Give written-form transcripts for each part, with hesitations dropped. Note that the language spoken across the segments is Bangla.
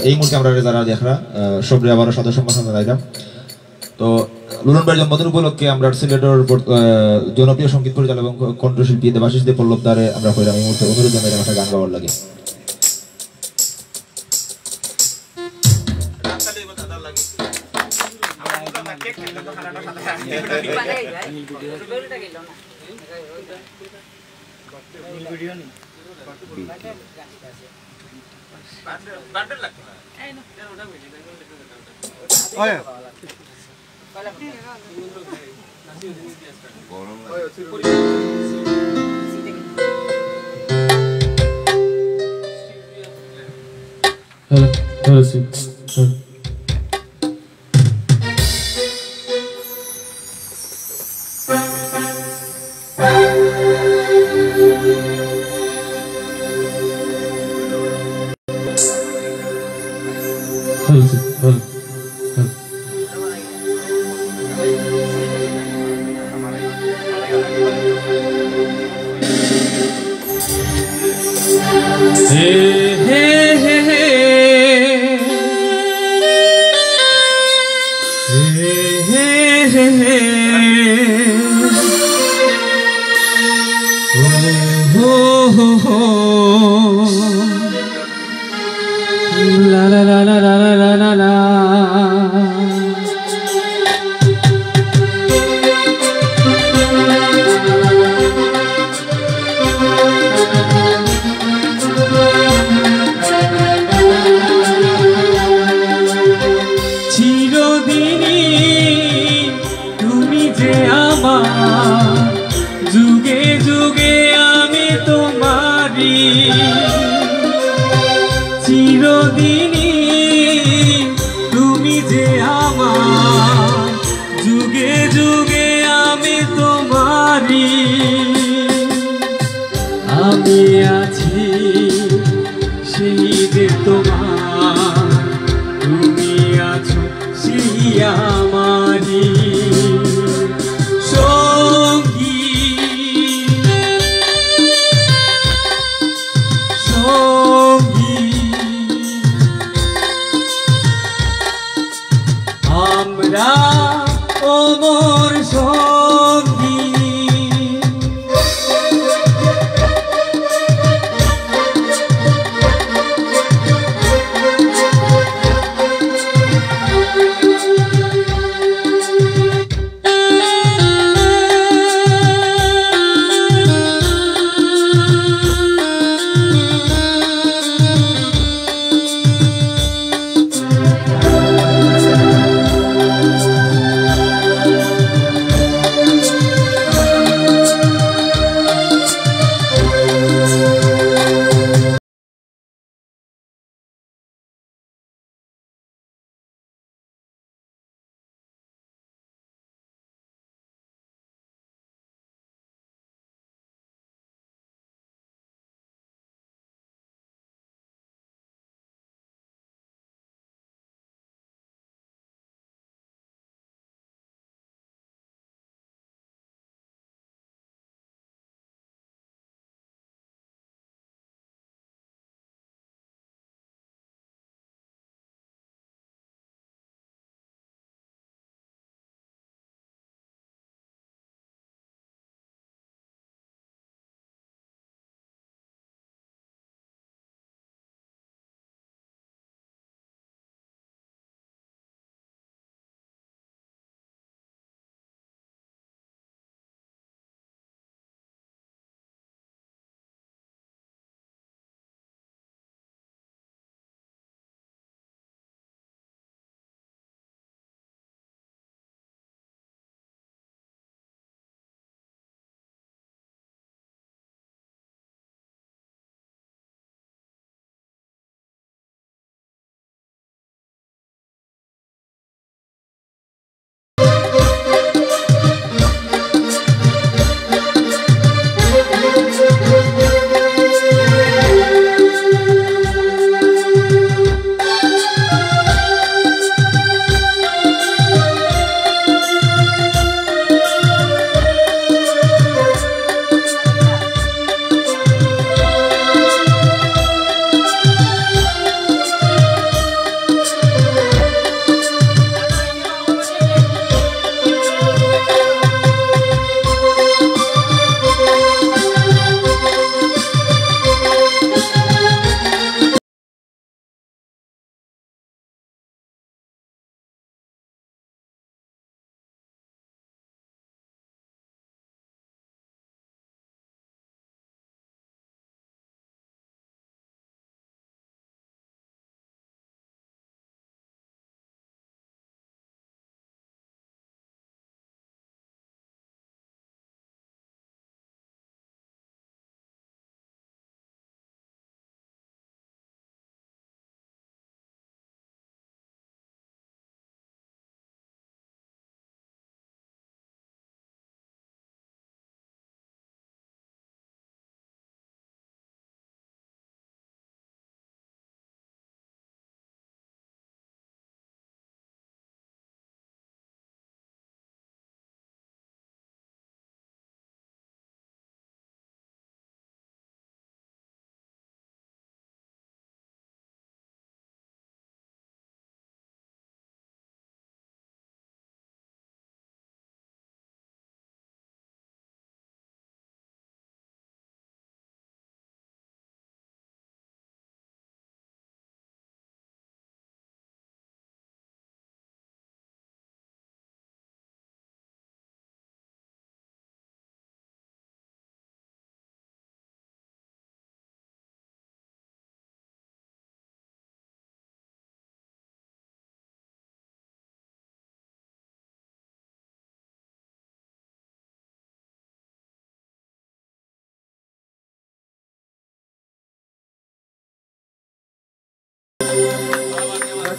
এই মুহূর্তে আমরা যারা দেখরা সবরে আবার সদস্য সম্মান জানাইলাম। তো লুলন ভাইয়ের জন্মদিন উপলক্ষে আমরা সিলেটের জনপ্রিয় সঙ্গীত পরিচালক এবং কণ্ঠশিল্পী দেবাশিস দে পল্লবদারে আমরা কইলাম এই মুহূর্তে অনুরোধ জানাইলাম একটা গান গাওয়ার লাগে।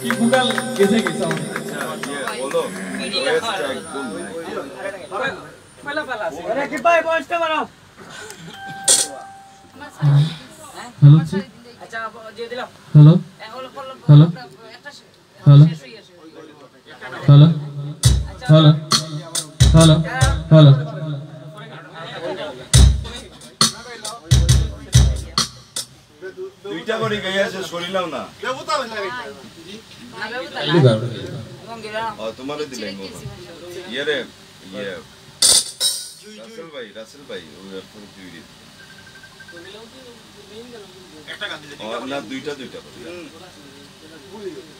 কি বুকাল গেছে গেছে বলো পালা পালা আরে কি ভাই বসতে পারো হ্যালো আচ্ছা দিয়ে দিলাম hello hello hello hello hello hello hello দুইটা করে গাইছে শরীলাও না তোমারে দিলাই ইয়ে রাসেল ভাই ওই দুই একটা গান দিলে না দুইটা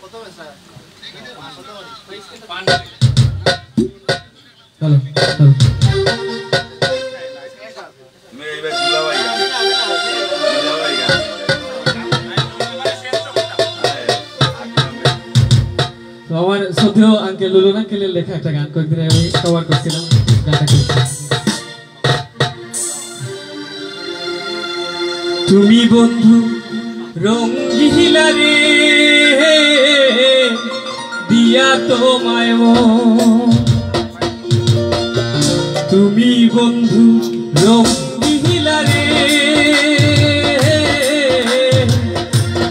কত পয়সা হ্যালো মে এইবার দিলাওই গান তো আমার সদ্য আঙ্কেল লুলুন আঙ্কেলের লেখা একটা গান কয়েকদিন আমি কভার করছিলাম গানটা তুমি বন্ধু রঙ্গিলা রে দিয়া তোমায় তুমি বন্ধু রঙ্গিলা রে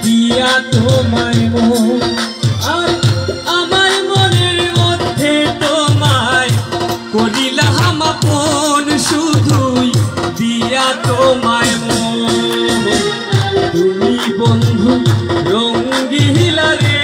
দিয়া তোমায় আর আমার মনের মধ্যে তোমায় করিলাম আপন শুধুই দিয়া তোমায় তুমি বন্ধু রঙ্গিলা রে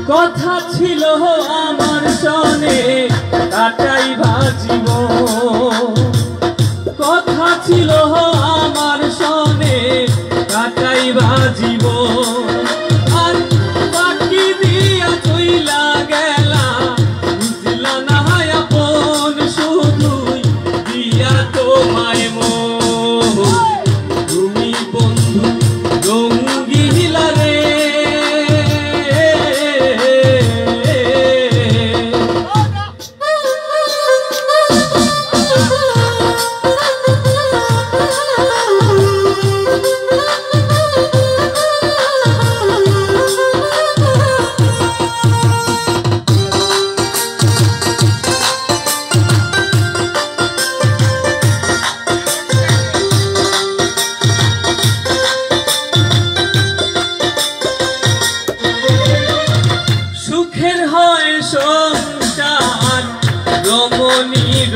কথা ছিল আমার সনে কাটাই ভাজিব কথা ছিল আমার সনে কাটাই ভাজিব আর বাকি দিয়া কইলা গেলা বুঝলা না আপন শুধুই দিয়া তোমায় তুমি বন্ধু রঙ্গিলা রে সুখের হয় সংসার রমণীর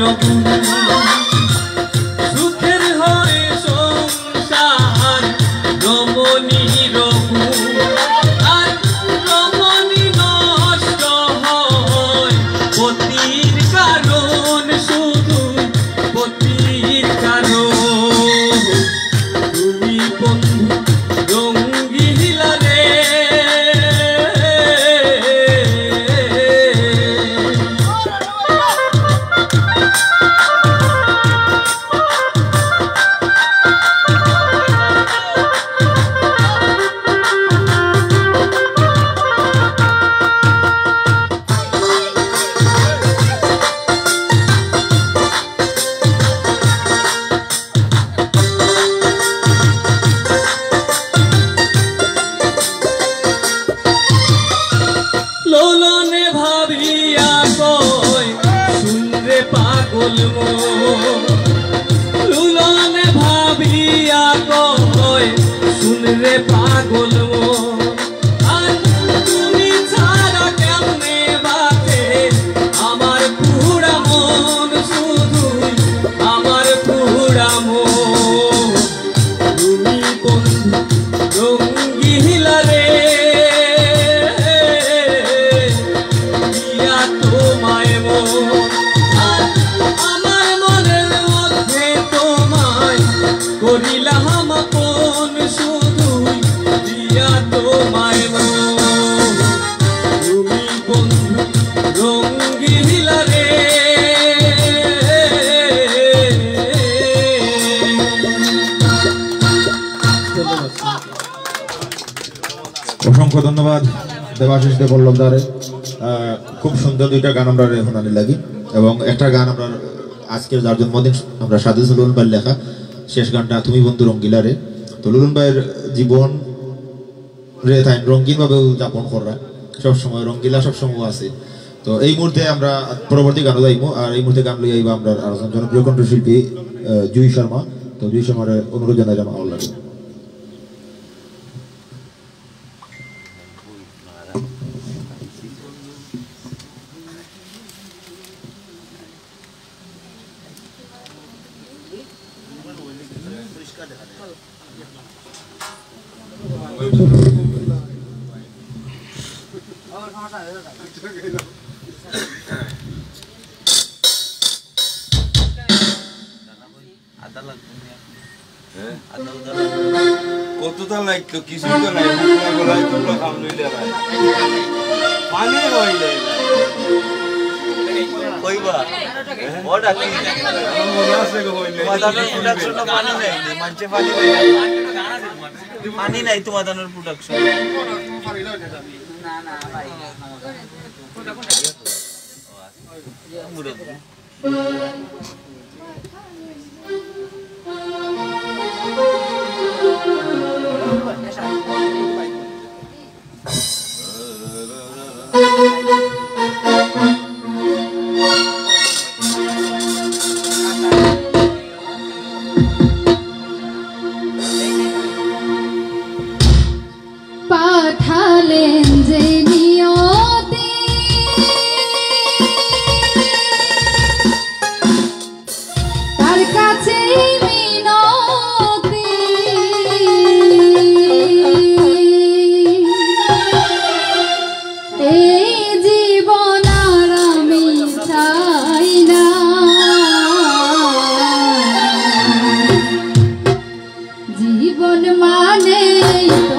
সুখের হয় সংসার রমণীর আর রমণী নষ্ট হয় পতির কারণ শুধু পতির কারণ তুমি বন্ধু রঙ্গিলা রে লোলনে ভাবিয়া কয় শুনরে পাগল লোলনে ভাবিয়া কয় শুনরে পাগল আর তুমি ছাড়া কেমনে বাঁচে আমার পুরা মন শুধুই আমার পুরা মন তুমি বন্ধু রঙ্গিলা রে তোমায় আমার মনের মধ্যে তোমায় করিলাম আপন শুধুই অসংখ্য ধন্যবাদ দেবাশিস দে পল্লবদারে। খুব সুন্দর দুইটা গান আমরা শোনানি লাগি এবং একটা গান আমরা আজকের যার জন্মদিন আমরা সাদিস লুলুন ভাইয়ের লেখা শেষ গানটা তুমি বন্ধু রঙ্গিলারে। তো লুলুন ভাইয়ের জীবন রে তাই রঙ্গিনভাবে উদযাপন করা সবসময় রঙ্গিলা সবসময় আছে। তো এই মুহূর্তে আমরা পরবর্তী গানও যাইবো আর এই মুহূর্তে গান লই আইবা আমরা আরেকজন জনপ্রিয় কণ্ঠশিল্পী জুই শর্মা। তো জুই শর্মার অনুরোধ জানাইলাম আমার লাগে। কতটা লাগতো কিছুই তো নাই মুখলা গলায় তোমরা কাম লইলে নাই পানি হইলে কইবা ওটা কি আমার মনে আছে গো হইলে মাদানের প্রোডাকশন পানি নাই মানছে পানি নাই পানি নাই তো মাদানের প্রোডাকশন না না ভাই মুরব্বি পাঠালেন যে নিয়তি তার কাছে মিনতি এই জীবন আর আমি চাই না জীবন মানে তো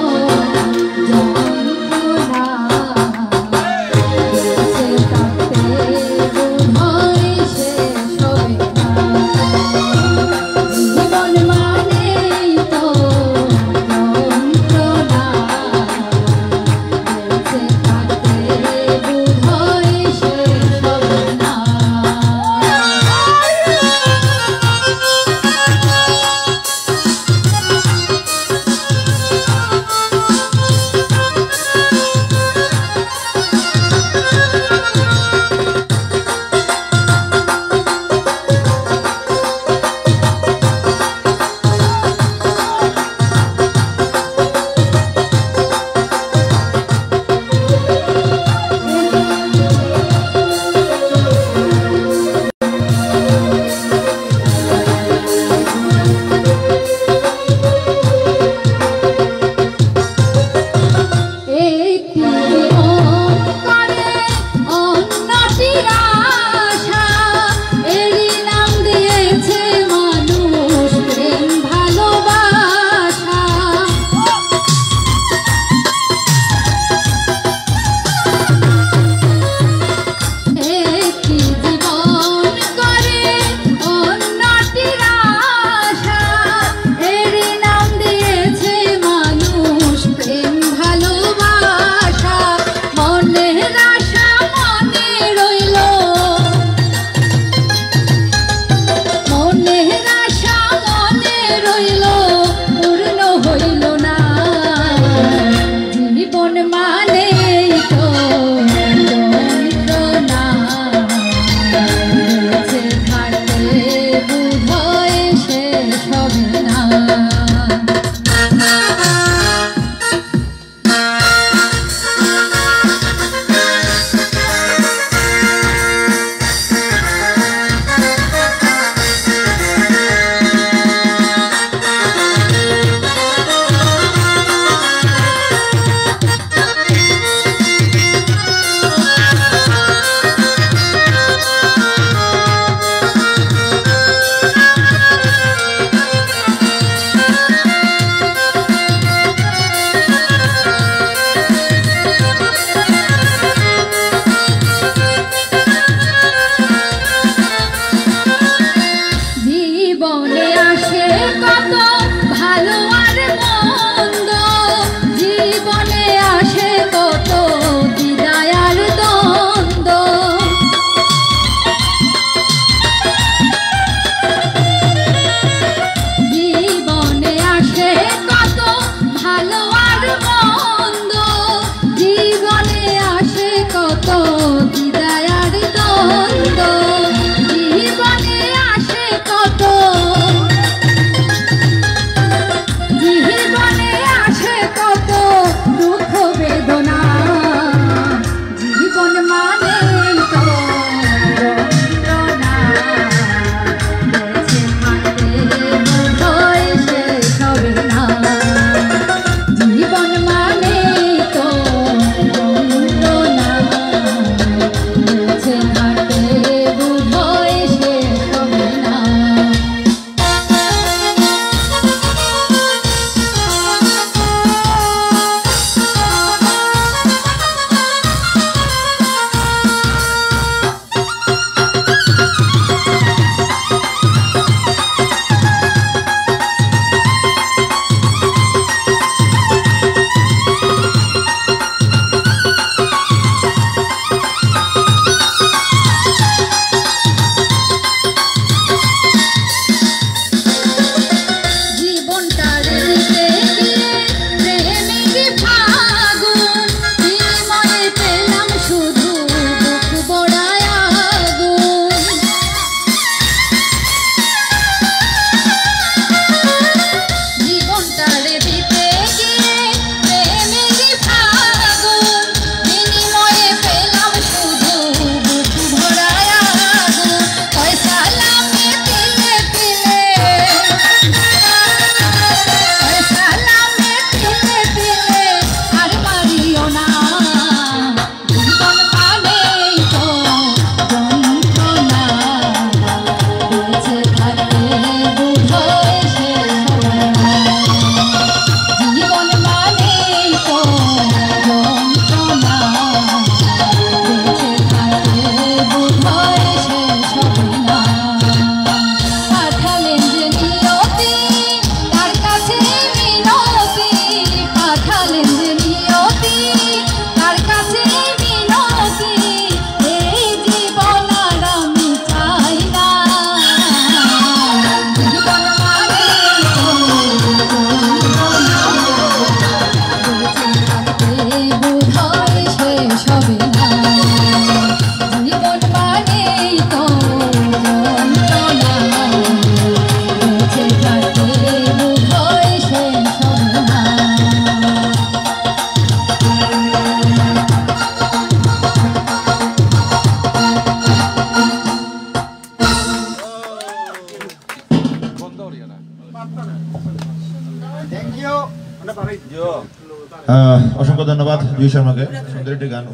অসংখ্য ধন্যবাদ জুই শর্মাকে সুন্দর একটি গান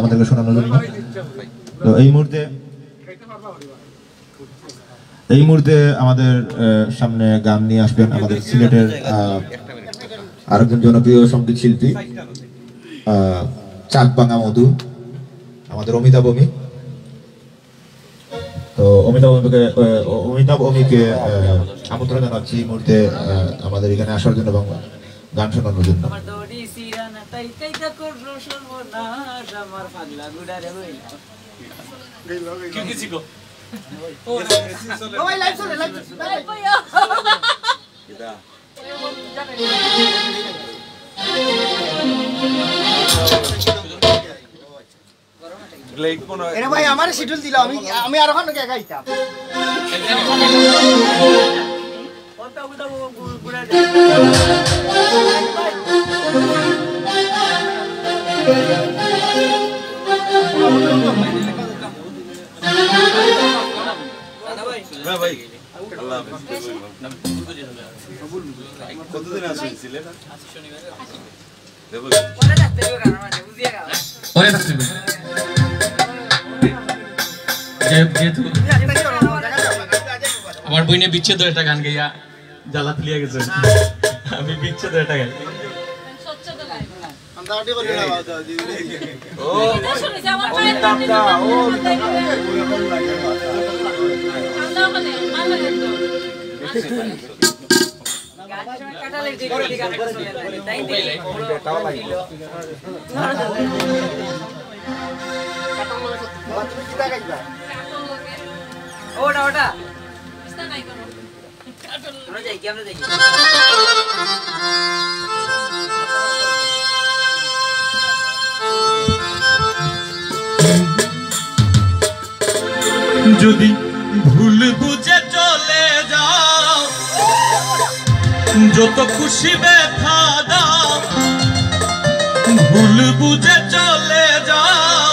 আমাদেরকে শোনানোর জন্য। তো এই মুহূর্তে আমাদের সামনে গান নিয়ে আসবেন আমাদের সিলেটের আরেকজন জনপ্রিয় সঙ্গীত শিল্পী চাঁদবাঙা মধু, আমাদের অমিতাভ অমি। তো অমিতাভ অমিকে আমন্ত্রণ জানাচ্ছি এই মুহূর্তে আমাদের এখানে আসার জন্য এবং গান শোনানোর জন্য। এরে ভাই আমার শিডিউল দিল, আমি আর ওখানে গাইতাম। কতদিন আসছেন সিলেট? আমার বইনে বিচ্ছেদের একটা গান গাইয়া জ্বালা তুলিয়া গেছে, আমি বিচ্ছেদের একটা গাই। ওটা ওটা যদি ভুল বুঝে চলে যাও, যত খুশি ব্যথা দাও, ভুল বুঝে চলে যাও,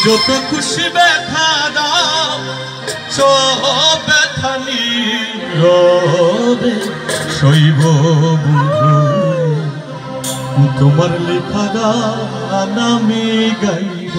যত খুশি ব্যথা দাও, সব ব্যথা নীরবে সইব বন্ধু, তোমার লেখা গান আমি গাইব।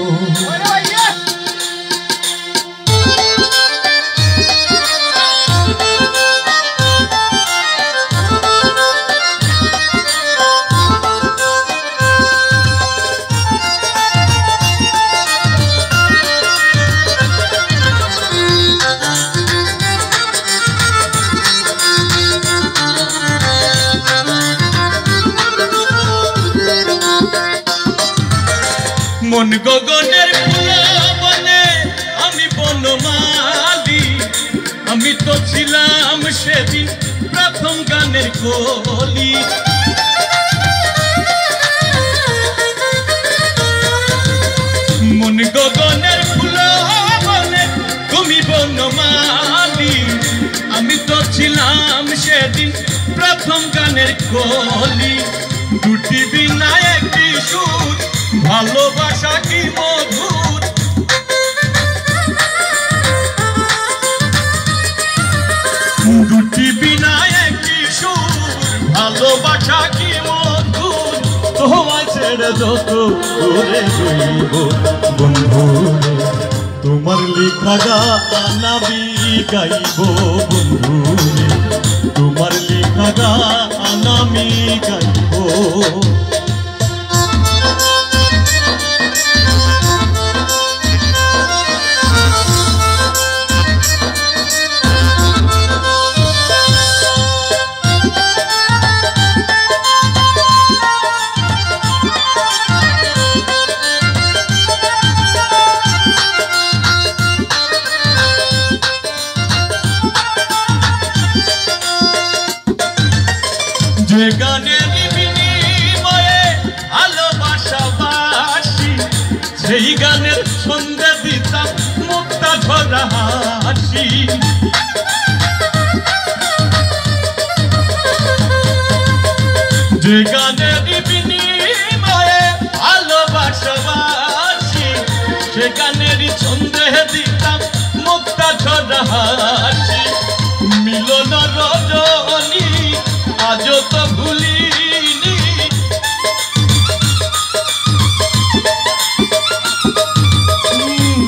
মন গগনের ফুল বনে আমি বনমালী, আমি তো ছিলাম সেদিন প্রথম গানের কলি। মন গগনের ফুল বনে তুমি বনমালী, আমি তো ছিলাম সেদিন প্রথম গানের কলি। দুটি বিনা একটি সুর, ভালোবাসা কি মধুর, দুটি বিনা একটি সুর, ভালোবাসা কি মধুর, তোমায় ছেড়ে যত দূরে রইব বন্ধু, তোমার লেখা গান আমি গাইব বন্ধু, তোমার লেখা গান আমি গাইব। যে গানের বিনিময়ে ভালোবাসাবাসি, সেই গানের সন্ধে দিতাম মুক্তা ঝরা হাসি। যে গানের বিনিময়ে ভালোবাসাবাসি, সে গানের সন্ধে দিতাম মুক্তা ঝরা হাসি। মিলন রজনী আজ তো ভুলিনি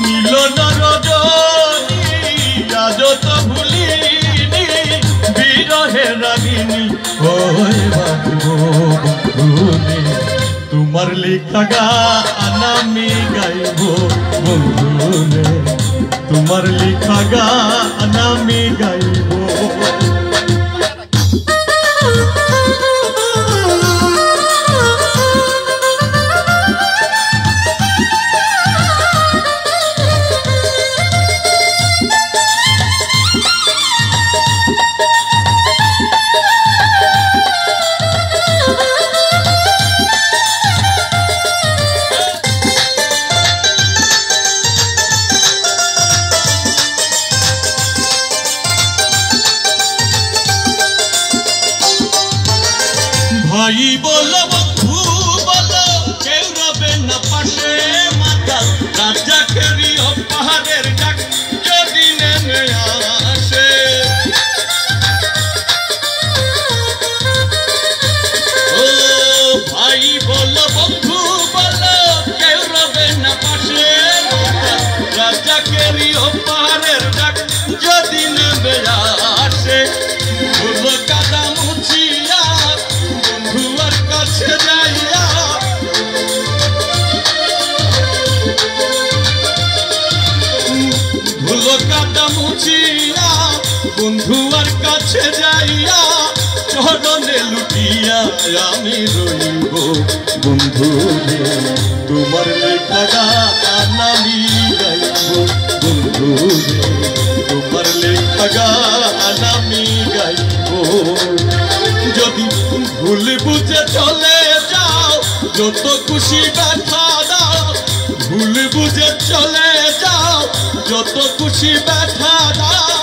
মিলন রজনী আজ তো ভুলিনি বিরহে রাগিনী ওই বাঁধবো বন্ধুরে তোমার লেখা গান আমি গাইব বন্ধুরে তোমার লেখা গান আমি গাইব ভাই বলো বন্ধু বলো কেউ রবে না পাশে মাথা রাজা কেরিও পাহাড়ের ডাক যদি নেমে আসে ও ভাই বলো বন্ধু বলো কেউ রবে না পাশে মাথা রাজা কেরিও পাহাড়ের ডাক যদি নেমে আসে বলো কাদা মুছিয়া বন্ধুয়ার কাছে যাইয়া ভুলো কাটা মুছিয়া বন্ধুয়ার কাছে যাইয়া চরণে লুটিয়া আমি রইব বন্ধু রে তোমার লেখা গান আমি গাইব বন্ধু রে তোমার লেখা গান আমি গাইব যদি ভুল বুঝে চলে যাও যত খুশি ব্যথা দাও ভুল বুঝে চলে যাও যত খুশি ব্যথা দাও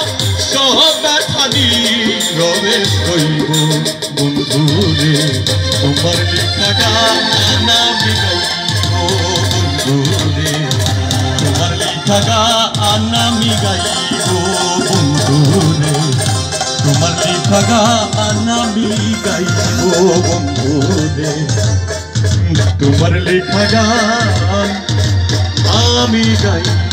সহ ব্যথা নীরবে সইব বন্ধু রে তোমার লেখা গান আমি গাইব বন্ধু রে তোমার লেখা গান আমি গাইব বন্ধু রে তোমার লেখা গান আমি গাইব বন্ধু রে তোমার লেখা গান আমি গাইব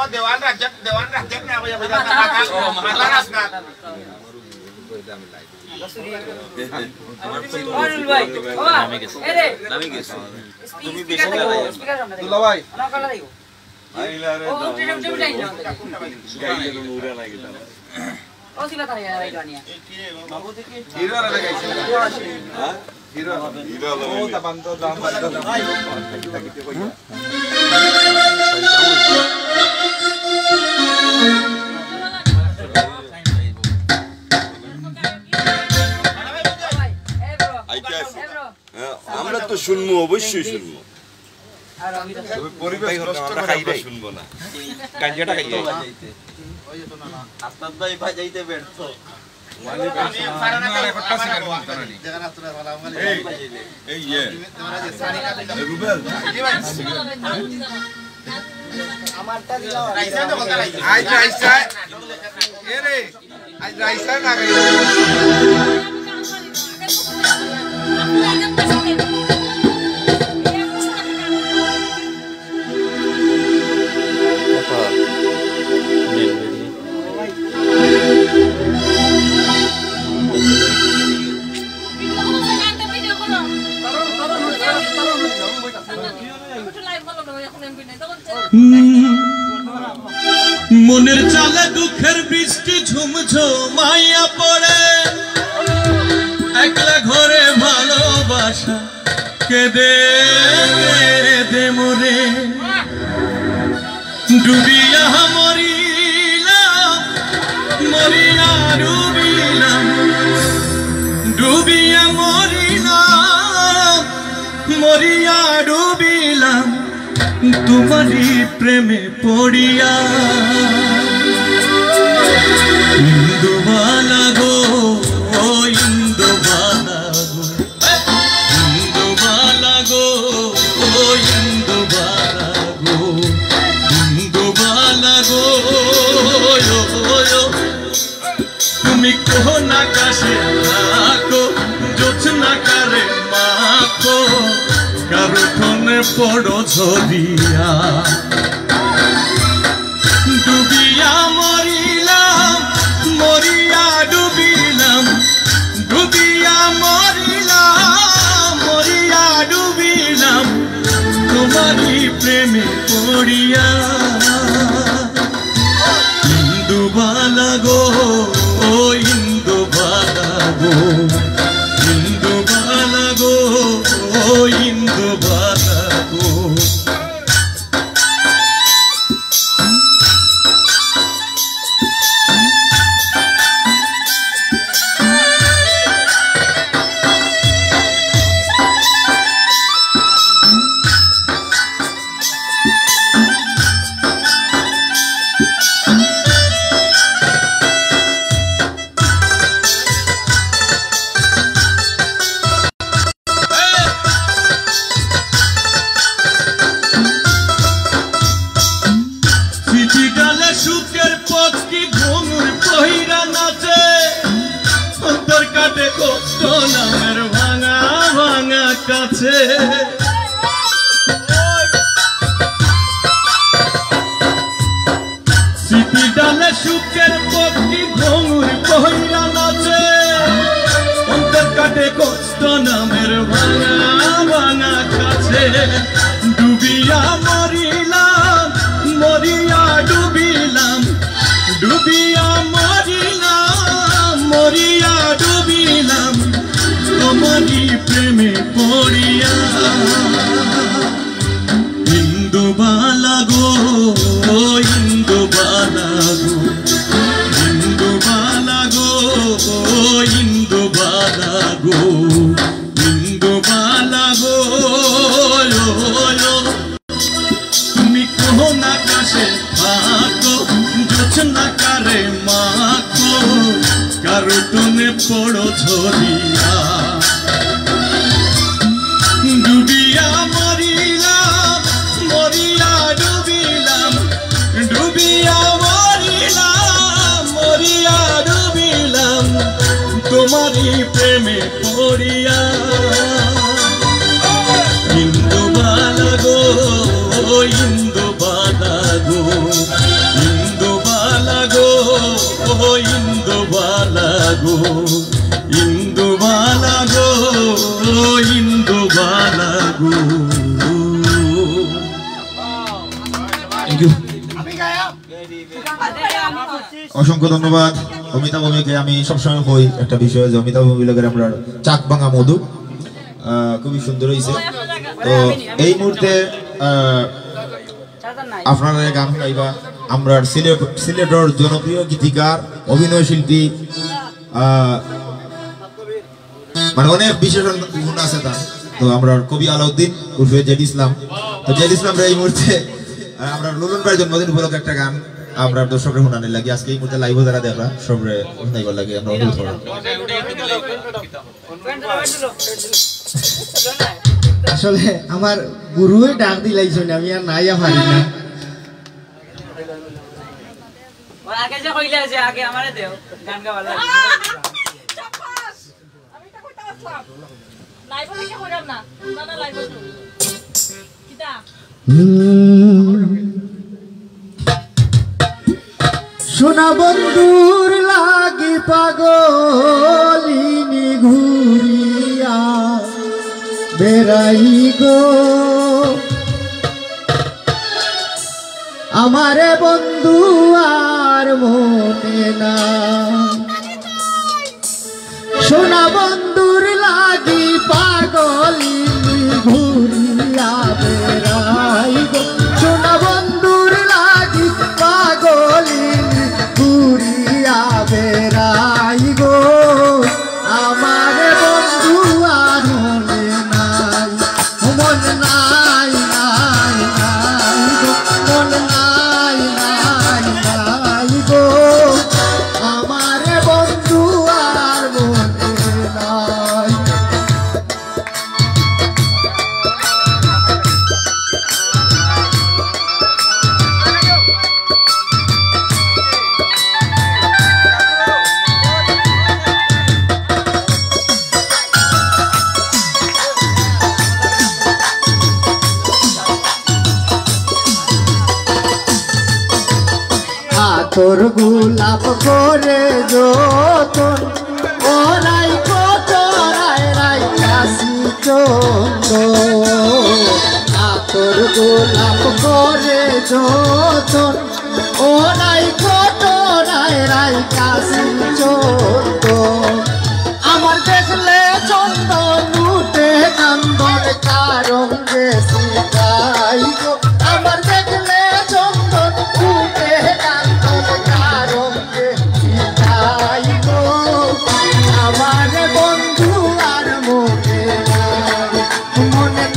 দেওয়ান রাজ্জাক না তুমি বেশি দুলা ভাই আমরা তো শুনবো অবশ্যই শুনবো পরিবেশ নষ্ট করে আমরা শুনবো না কাঞ্জাটা খাইতে আপনার ভাই বাজাইতে ব্যর্থ এই ইয়ে রুবেল আমারটা দিলাও আইসা এরে আজ রাইসা না গই মনের চালে দুঃখের বৃষ্টি ঝুমঝুমাইয়া পড়ে একলা ঘরে ভালোবাসা কেঁদে কেঁদে মরে ডুবিয়া মরিলাম মরিয়া ডুবিলাম ডুবিয়া মরিলাম মরিয়া ডুবিলাম তোমারি প্রেমে পড়িয়া ইন্দুবালা গো ও ইন্দুবালা গো ইন্দুবালা আকাশে থাকো জোছনা কারে মাখো কারো ঠোনে পড়ো ঝরিয়া ডুবিয়া মরিলাম মরিয়া ডুবিলাম ডুবিয়া মরিলাম মরিয়া ডুবিলাম তোমারই প্রেমে পড়িয়া ইন্দুবালা গো ও ইন্দুবালা গো ইন্দুবালা গো ও ইন্দুবালা গো সুখের পক্ষী ঘুমুর পহিরা নাচে অন্তর কাটে কষ্ট নামের ভাঙা ভাঙা কাছে স্মৃতি ডালে সুখের পক্ষী ঘুমুর পহিরা নাচে অন্তর কাটে কষ্ট নামের ভাঙা ভাঙা কাছে ডুবিয়া মরিলাম মরিয়া ডুবিলাম ডুবিয়া মরিলাম মরিয়া ডুবিলাম তোমারই প্রেমে পড়িয়া ইন্দুবালা গো ইন্দুবালা গো ইন্দুবালা গো ইন্দুবালা গো ইন্দুবালা গো তুমি কোন আকাশে থাকো জোছনা কারে মাখো কারো টোনে পড়ো ঝরিয়া ডুবিয়া মরিলাম মরিয়া ডুবিলাম ডুবিয়া মরিলাম মরিয়া ডুবিলাম তোমারই প্রেমে পড়িয়া ইন্দুবালা গো ইন্দুবালা গো ইন্দুবালা গো ইন্দুবালা গো ইন্দুবালা গো ইন্দুবালা গো থ্যাংক ইউ অসংখ্য ধন্যবাদ অমিতাভ ভৌমিককে। আমি সবসময় কই একটা বিষয় যে অমিতাভ ভৌমিকের আমরা চাক ভাঙা মধু খুবই সুন্দর হয়েছে। তো এই মুহূর্তে আপনারা গান গাইবা আমরা সিলেটের জনপ্রিয় গীতিকার অভিনয় শিল্পী মানে অনেক বিশেষ গুণ আছে তার। তো আমরা কবি আলাউদ্দিন উর্ফে জেড ইসলাম, তো জেড ইসলাম এই মুহূর্তে আমরা লুলন ভাইয়ের জন্মদিন উপলক্ষে একটা গান আমরা দর্শকের শুনানি লাগি আজকে এই মুহূর্তে লাইভ যারা দেখরা সবরে শুনাইবার লাগে আমরা অনুরোধ করি। আসলে আমার গুরুই ডাক দিলাইছেন আমি আর নাইয়া পারি না। আগে যে কইলা যে আগে আমারে দেও গান গাওয়া লাগে আমি তা কইতা আসলাম লাইভ থেকে কইরাম না না লাইভ তো কিটা সোনা বন্ধুর লাগি পাগলিনী ঘুরিয়া বেড়াই গো আমারে বন্ধু আর মনে না। সোনা বন্ধুর লাগি পাগলিনী ঘুরিয়া বেড়াই গো সোনা বন্ধুর লাগি পাগলিনী ঘুরিয়া বেড়াই গো আমারে বন্ধু আর মনে নাই মন নাই নাই নাই গো মন নাই নাই নাই গো আমারে বন্ধু আর মনে নাই। আতর গোলাপ করে যতন ওরাই কত রায় রায় কাশি চন্দন আতর গোলাপ করে যতন ওরাই কত রায় রায় কাশি চন্দন আমার দেখলে চন্দন উঠে কান্দন কারণ বেশি গাই গো আমার দেখলে চন্দন উঠে কান্দন কারণ বেশি গাই গো আমার বন্ধু আর মনে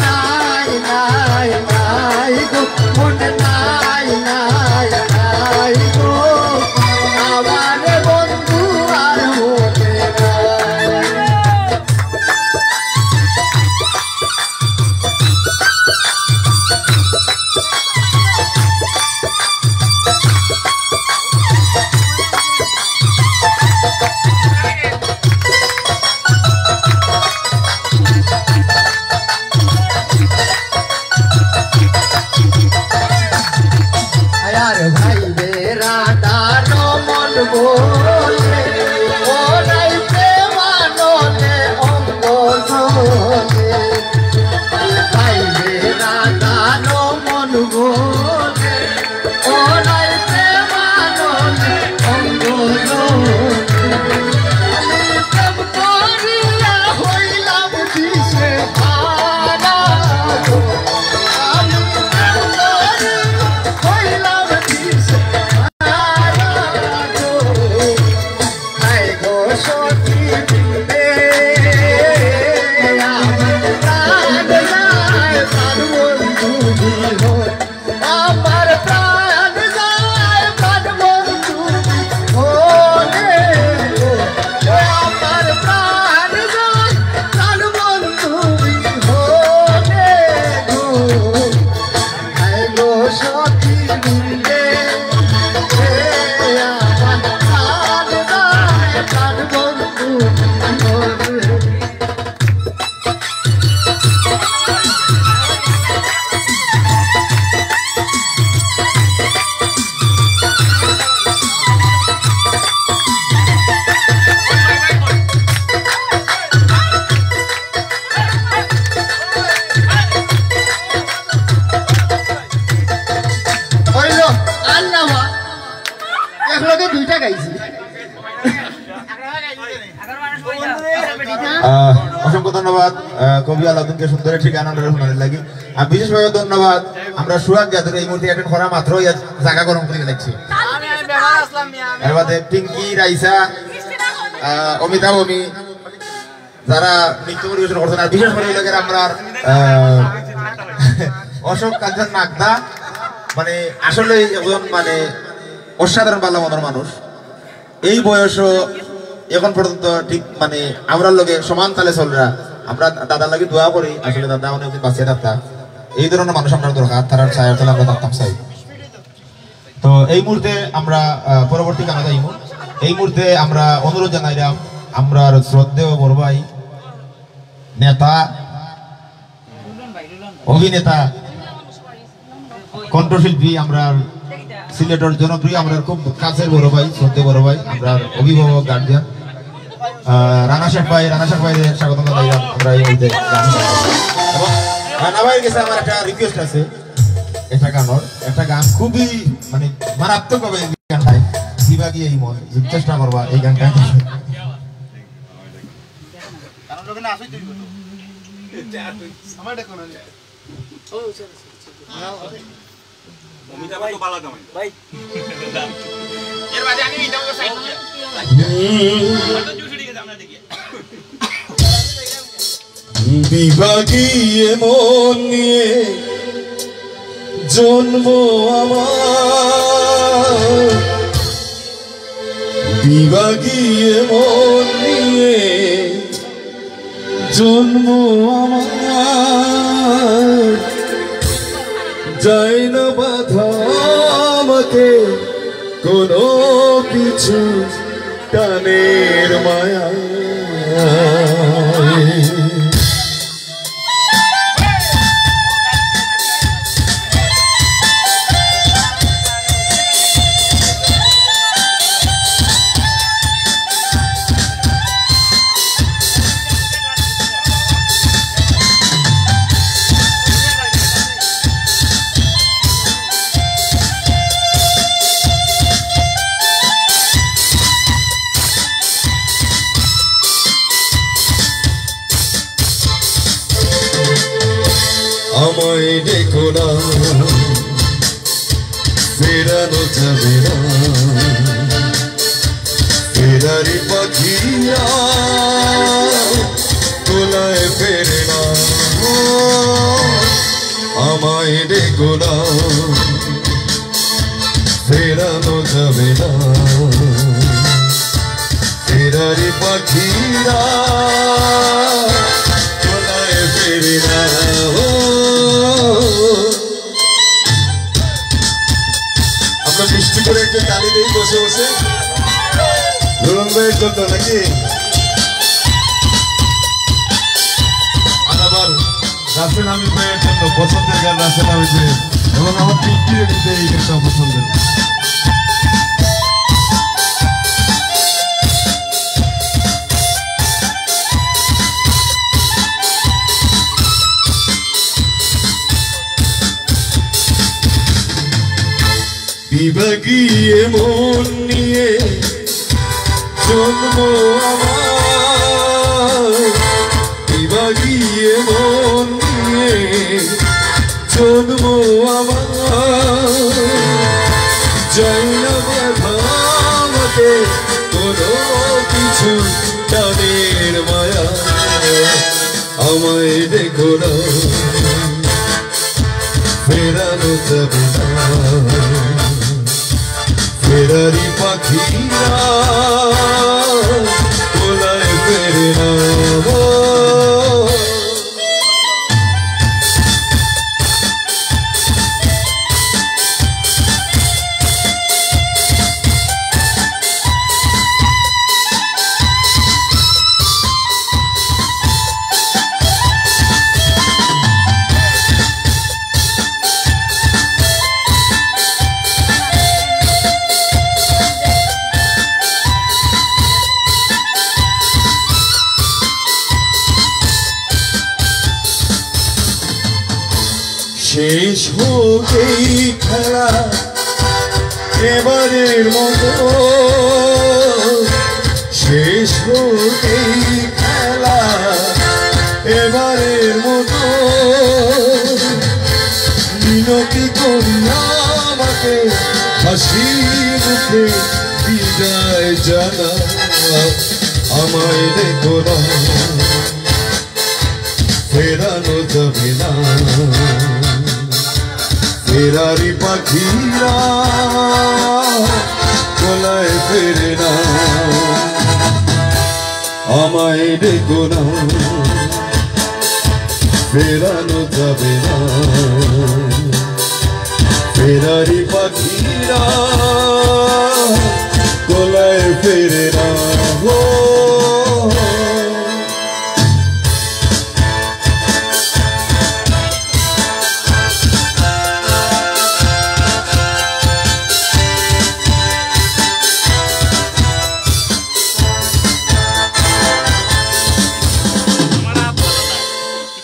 নাই নাই নাই গো মনে নাই নাই নাই গো আমার বন্ধু আর মনে নাই আয়ার ভাই বেরা দানো মন বলে ওরাই প্রেমাননে অঙ্গ জলে ভাই বেরা দানো মন বলে ওরাই প্রেমাননে অঙ্গ জলে প্রেম করিয়া হইলাম দিশে হারা আমি প্রেম করিয়া হইলাম দিশে হারা হায় গো সখী রে আমার প্রাণ যায় প্রাণ বন্ধু বিহর আমার প্রাণ যায় প্রাণ বন্ধু বিহরে আমার প্রাণ যায় প্রাণ বন্ধু বিহরে হায় গো সখী রে আমার প্রাণ যায় প্রাণ বন্ধু বিহরে হইল আল্লাহ একলগে দুইটা গাইছি অসংখ্য ধন্যবাদ কবি আলাউদ্দিনকে সুন্দর একটি গান আমরা শোনাতে লাগি আর বিশেষভাবে ধন্যবাদ আমরা সুহাগ যাদের এই মুহূর্তে অ্যাটেন্ড করা মাত্রই জায়গা গরম করে দেখছি এর বাদে পিঙ্কি রাইসা অমিতাভ অমি যারা নৃত্য পরিবেশন করছেন আর বিশেষ করে লোকের আমরা অশোক কাঞ্চন নাগদা মানে আসলে একজন মানে অসাধারণ ভালো মনের মানুষ এই বয়সও এখন পর্যন্ত ঠিক মানে আমরা লোকে সমান তালে চলরা আমরা দাদার লাগে দোয়া করি আসলে দাদা অনেকদিন বাঁচিয়ে থাকতাম এই ধরনের মানুষ আমরা দরকার তার ছায়ার তলে আমরা থাকতাম চাই তো এই মুহূর্তে আমরা পরবর্তী গানে যাইব এই মুহূর্তে আমরা অনুরোধ জানাইলাম আমরা শ্রদ্ধেয় বড় ভাই নেতা অভিনেতা কণ্ঠশিল্পী আমরা সিলেটের জনপ্রিয় আমরা খুব কাছের বড় ভাই শ্রদ্ধেয় বড় ভাই আমরা অভিভাবক গার্জিয়ান রানা শেখ ভাইয়ের স্বাগত জানাইলাম আমরা এই মুহূর্তে গান এবং রানা ভাইয়ের কাছে আমার একটা রিকোয়েস্ট আছে একটা গান খুবই মানে মারাত্মক হবে এই গানটায় দিবা গিয়ে এই মন চেষ্টা করবা এই গানটা বিভাগীয় মন নিয়ে জন্ম আমার বিভাগীয় মন নিয়ে জন্ম আমার যাই না বাধা আমাকে কোনো কিছু টানের মায়া আমায় দেখো না ফেরানো যাবে না ফেরারি পাখিরা তোলায় ফেরে না আমায় দেখো না ফেরানো যাবে না ফেরারি পাখিরা তোলায় ফেরে না আমরা মিষ্টি করে একটা গালি দিই বসে বসে ধরুন ভাইয়ের জন্য নাকি আবার রাসেল আমির ভাইয়ের জন্য পছন্দের গান রাসেল আমির ভাইয়ের এবং আমার পিঙ্কিরে দিতে এই গানটা পছন্দের বিভাগীয় মন নিয়ে জন্ম আমার বিভাগীয় মন নিয়ে জন্ম আমার যাই না বাধাতে কোনো কিছু টানের মায়া আমায় দেখো না ফেরানো যাবে না ফেরারি পাখিরা তোলায় ফেরে না শেষ হোক এই খেলা এবারের মতো শেষ হোক এই খেলা এবারের মতো মিনতি করি আমাকে হাসি মুখে বিদায় জানা আমায় দেখো না ফেরানো যাবে না ফেরারি পাখিরা তোলায় ফেরে না আমায় দেখো না ফেরানো যাবে না ফেরারি পাখিরা তোলায় ফেরে না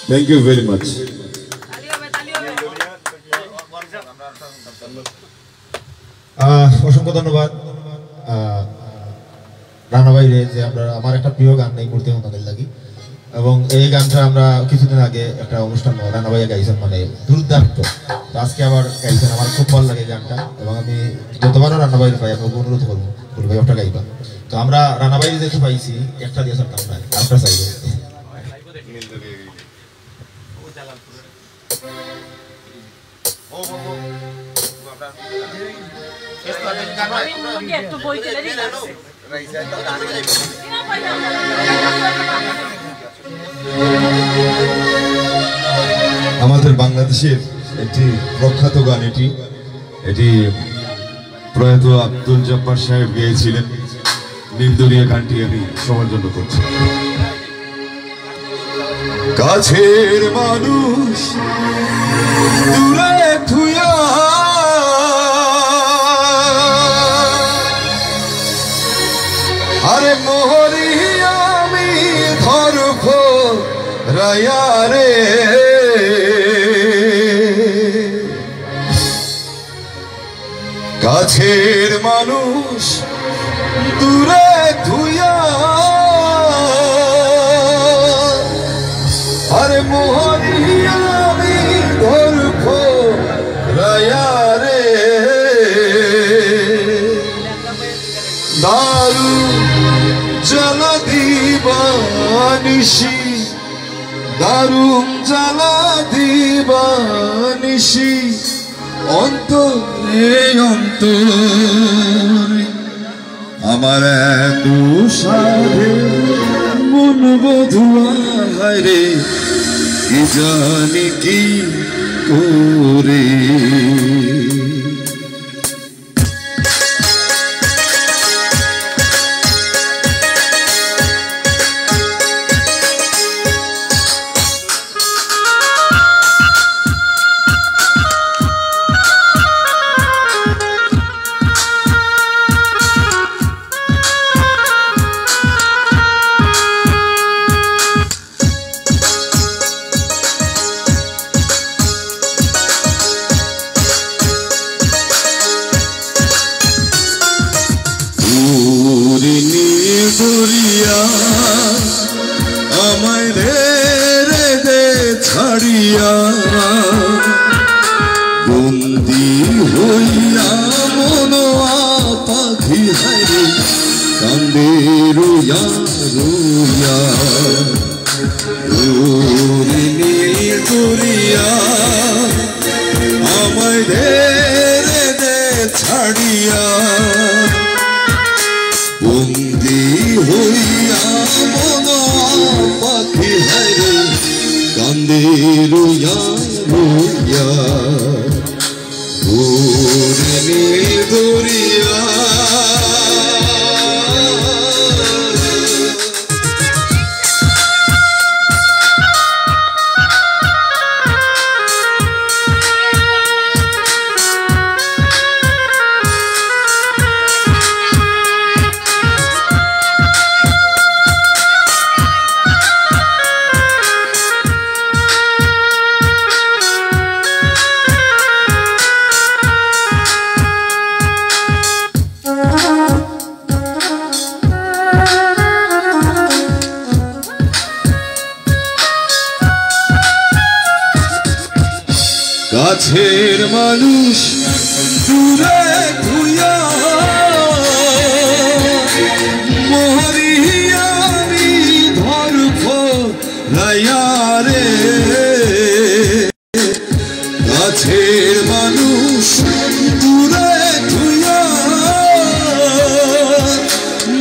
Thank you very much. অসংখ্য ধন্যবাদ রানা ভাই রে যে আমরা আমার একটা প্রিয় গান এই করতে ওনাদের লাগি এবং এই গানটা আমরা কিছুদিন আগে একটা অনুষ্ঠান রানা ভাইয়া গাইছেন মানে দুর্দান্ত তো আজকে আবার গাইছেন আমার খুব ভালো লাগে গানটা এবং আমি যতবারও রানা ভাইয়ের ভাই আপনাকে অনুরোধ করবো বলি ভাই ওটা গাইবা তো আমরা রানা ভাই যেহেতু পাইছি একটা দিয়ে সারতাম না আরেকটা চাইবো আমাদের বাংলাদেশের একটি প্রখ্যাত গান এটি প্রয়াত আব্দুল জব্বার সাহেব গেয়েছিলেন নির্দলীয় গানটি আমি সবার জন্য করছি কাছের মানুষ দূরে থুয়া আরে মোহরি আমি ধরফ রায়া রে কাছের মানুষ দূরে ধুয়া আরে মোহরি আমি নিশি দারুণ জ্বালা দিবানিশি অন্তরে অন্তরে আমার এত সাধে মন বধুয়া রে কি জানি কি করে দরিয়া আমায় রে দে ছাড়িয়া বন্দি হইয়া মনোয়া পাখি হারে কান্দে রুয়া রুয়া দরিয়া আমায় রে দে ছাড়িয়া বন্দি হইয়া মনো পাখি হারে কান্দে রুয়া রুয়া ওরে দরিয়া কাছের মানুষ দূরে ধুইয়া মহরিয়ারি ধরফ রায়া রে কাছের মানুষ দূরে ধুইয়া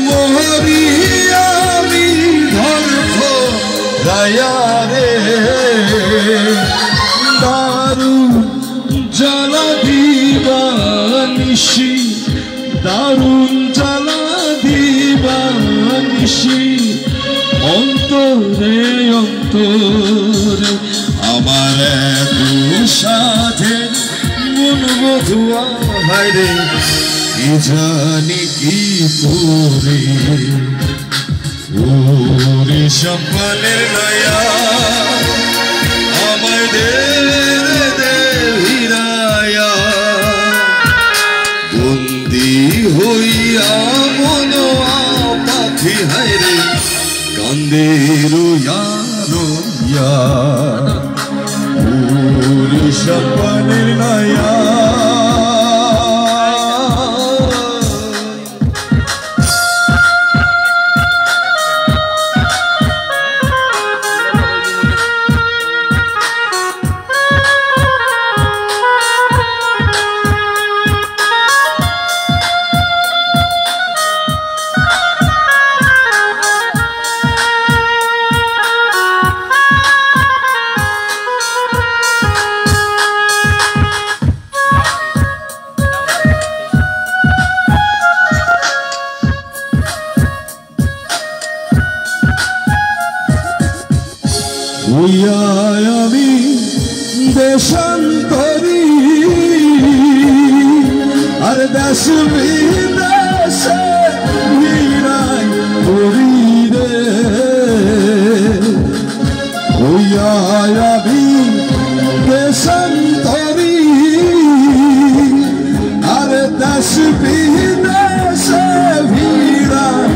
মহরিয়ারি ধরফ রায়া রে দারুণ জ্বালা দিবানিশি দারুণ জ্বালা দিবানিশি অন্তরে অন্তরে আমার এত সাথে মন বধুয়া হায়রে কি জানি কি করে ওরে সম্পানের নয়া আমায় দে হিরায়া বন্দি হইয়া মনো পাখি হায়রে কান্দে রুয়া রুয়া ওরে সম্পানের নয়া আমি দেশান্তরী আর দেশ বিদেশে ভিড়াই করি রে আমি দেশান্তরী আর দেশ বিদেশে ভিড়াই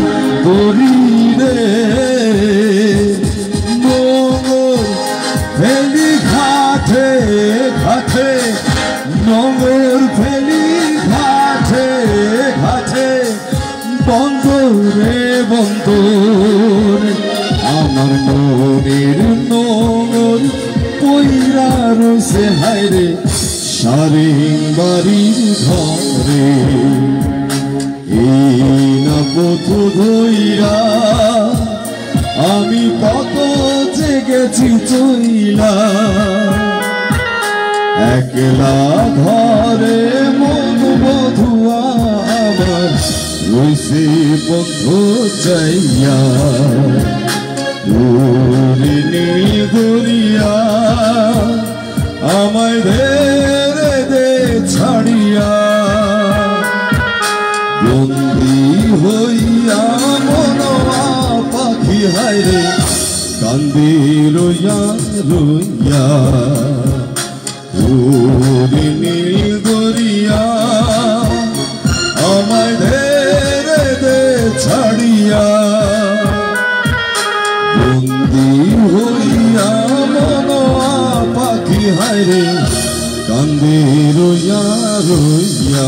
করি রে ঘাটে নগর ফেলি ঘাটে ঘাটে বন্দরে বন্দরে আমার গেছে হায়রে সারিং বাড়ির ঘরে এই না পথ ধইরা আমি কত জেগেছি চইলা একলা ঘরে মন বধুয়া আবার রইছে বন্ধু চাইয়া নীল দরিয়া আমায় ধরে দে ছাড়িয়া বন্দি হইয়া মনোয়া পাখি হায়রে কান্দি রইয়া রইয়া নীল দরিয়া আমায় ধরে দে ছাড়িয়া বন্দি হইয়া মনোয়া পাখি হায়রে কান্দি রইয়া রইয়া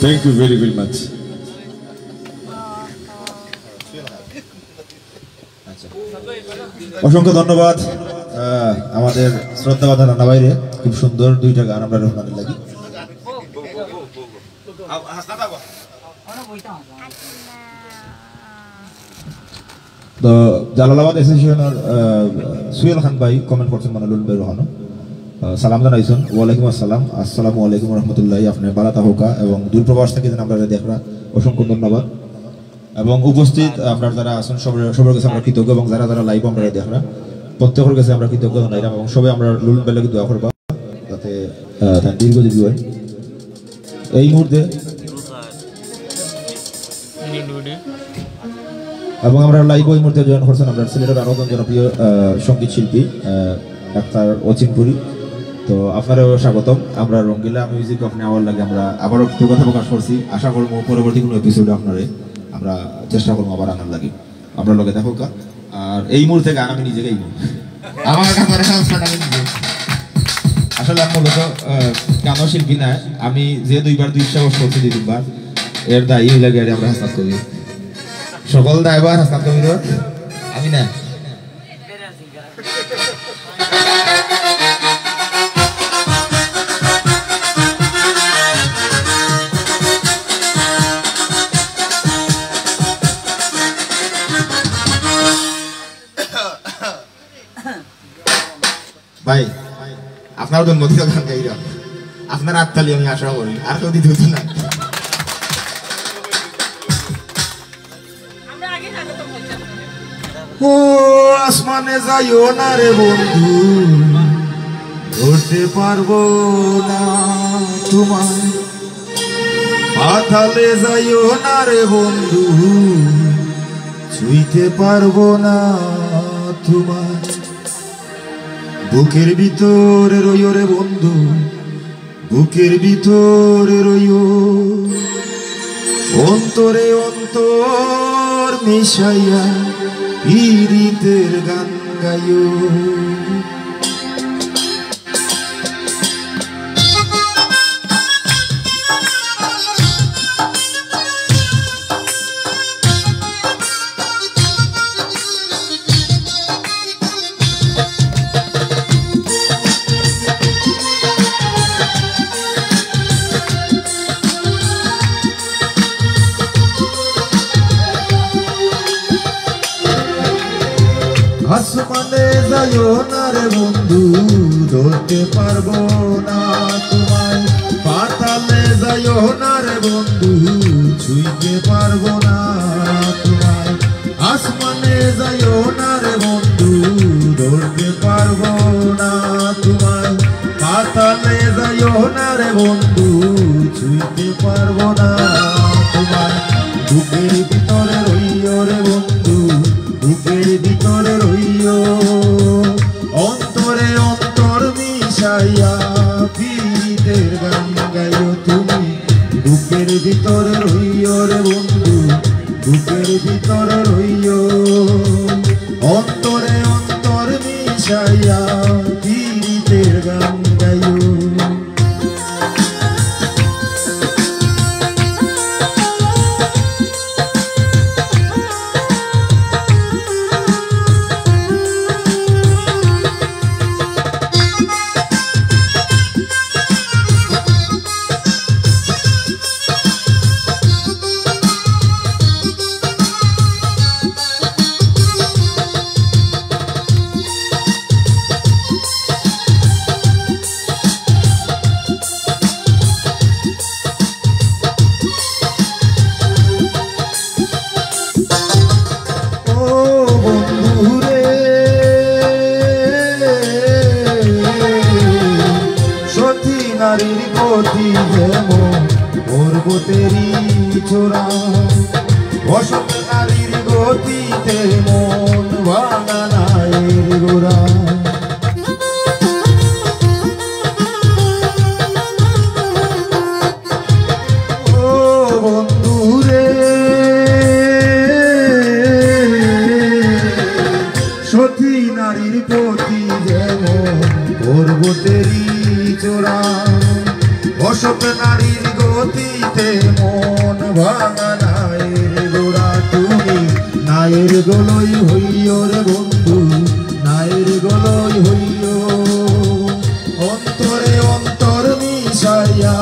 Thank you very, very much. অসংখ্য ধন্যবাদ আমাদের শ্রদ্ধাবান রান্না বাইরে খুব সুন্দর দুইটা গান আমরা রহমানের লাগি তো জালালাবাদ অ্যাসোসিয়েশনের সুয়েল খান ভাই কমেন্ট করছেন মানে লুলুন ভাই রহানো সালাম জানাইছেন ওয়ালাইকুম আসসালাম আসসালামু আলাইকুম রহমতুল্লাহ আপনার বালাতা হোকা এবং দূরপ্রবাস থেকে যেন আমরা দেখরা অসংখ্য ধন্যবাদ এবং উপস্থিত আপনার যারা আছেন সবার কাছে আমরা কৃতজ্ঞ এবং যারা যারা লাইভ আমরা দেখরা প্রত্যেকের কাছে আমরা কৃতজ্ঞ জানাইলাম এবং সবাই আমরা লুলুন ভাই লাগি দোয়া করবা যাতে তার দীর্ঘজীবী হয় এই মুহূর্তে এবং আমরা লাইভ ওই মুহূর্তে জয়েন করছেন আমরা সিলেটের আরো জনপ্রিয় সঙ্গীত শিল্পী ডাক্তার অচিনপুরি তো আপনারও স্বাগতম আমরা রঙ্গিলা মিউজিক আপনি আমার লাগে আমরা আবারও কৃতজ্ঞতা প্রকাশ করছি আশা করবো পরবর্তী কোনো এপিসোডে আপনারে আমরা চেষ্টা করবো আবার আনার লাগে আপনার লগে দেখো আর এই মুহূর্তে গান আমি নিজে গাইব আমার আসলে আমি মূলত গানও শিল্পী না আমি যে দুইবার 200 করছি 2-3 এর দায়ী লাগে আমরা হাসপাত করি সকল দায়বার হাসপাত করি আমি না ভাই আপনার জন্মদিন গান গাইরা আপনার আত্মালি আমি আশা করি আর কেউ দিতে হতো না ও আসমানে যাইও না রে বন্ধু ধরতে পারবো না তোমায় পাতালে যাইও না রে বন্ধু ছুঁইতে পারবো না তোমায় বুকের ভিতরে রইও রে বন্ধু বুকের ভিতরে রইও অন্তরে অন্তর মিশাইয়া পীড়িতের গান গাইও আসমানে যাইও না রে বন্ধু ধরতে পারবো না তোমায় পাতালে যাইও না রে বন্ধু ছুঁইতে পারবো না তোমায় আসমানে যাইও না রে বন্ধু ধরতে পারবো না তোমায় পাতালে যাইও না রে বন্ধু ছুঁইতে পারবো না তোমায় বুকের ভিতরে রইও রে বন্ধু বুকের ভিতরে রইও অন্তরে অন্তর মিশাইয়া পীড়িতের গান গাইও তুমি বুকের ভিতরে রইও রে বন্ধু বুকের ভিতরে রইও অন্তরে অন্তর মিশাইয়া পীড়িতের গান গাইও নারীর গতি যেমন পর্বতেরই চূড়া অসৎ নারীর গতিতে মন ভাঙা নায়ের গোড়া ও বন্ধু রে সতী নারীর গতি যেমন পর্বতেরই চূড়া অসৎ নারীর গতিতে মন ভাঙা নায়ের গোড়া তুমি নায়ের গোলই হইও রে বন্ধু নায়ের গোলই হইও অন্তরে অন্তর মিশাইয়া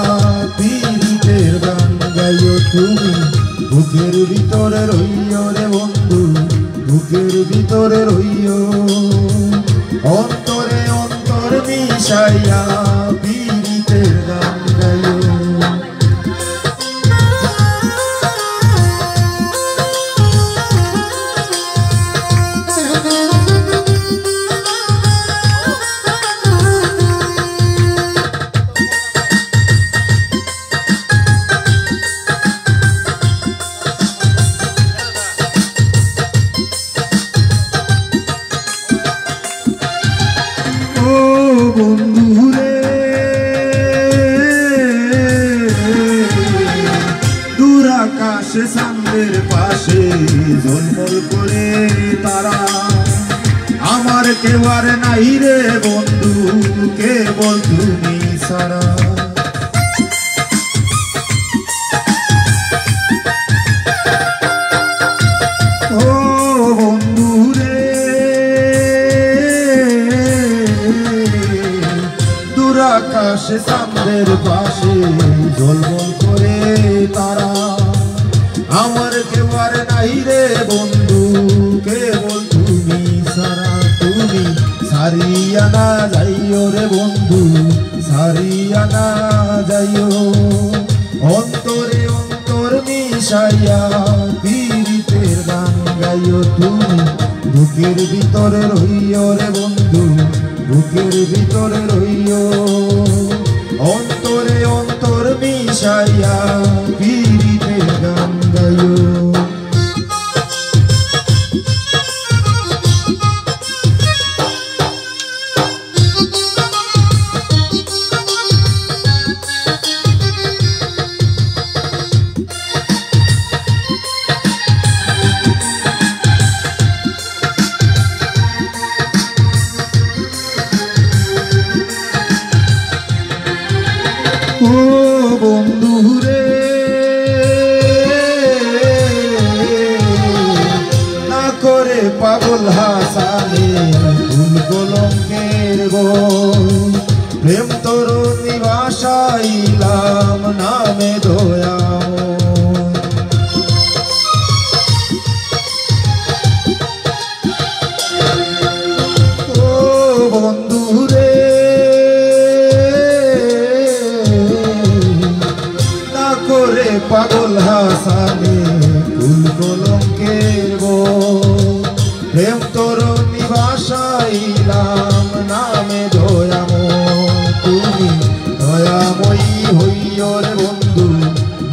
পীড়িতের গান গাইও তুমি বুকের ভিতরে রইও রে বন্ধু বুকের ভিতরে রইও অন্তরে অন্তর মিশাইয়া পীড়িতের গান গাইও বন্ধুরে দূর আকাশে চাঁদের পাশে ঝলমল করে তারা আমার কেউ আর নাই রে বন্ধু কেবল তুমি ছাড়া ও বন্ধুরে আকাশে চাঁদের পাশে ঝলমল করে তারা আমার কেউ আর নাই রে বন্ধু কেবল তুমি ছাড়া তুমি সারিয়া না যাইও রে বন্ধু সারিয়া না যাইও অন্তরে অন্তর মিশাইয়া পীড়িতের গান গাইও তুমি বুকের ভিতরে রইও রে বন্ধু বুকের ভিতরে রইও অন্তরে অন্তর মিশাইয়া পীড়িতের গান গাইও ও বন্ধুরে না করে পাগল হাসানে ফুল কলঙ্কের বল প্রেম তরুণী ভাষাইলাম নামে দয়াময় ও বন্ধুরে করে পাগল হাসানে ফুল কলঙ্কের প্রেম তরুণী ভাষাইলাম নামে দয়াময় তুমি দয়াময়ী হইও রে বন্ধু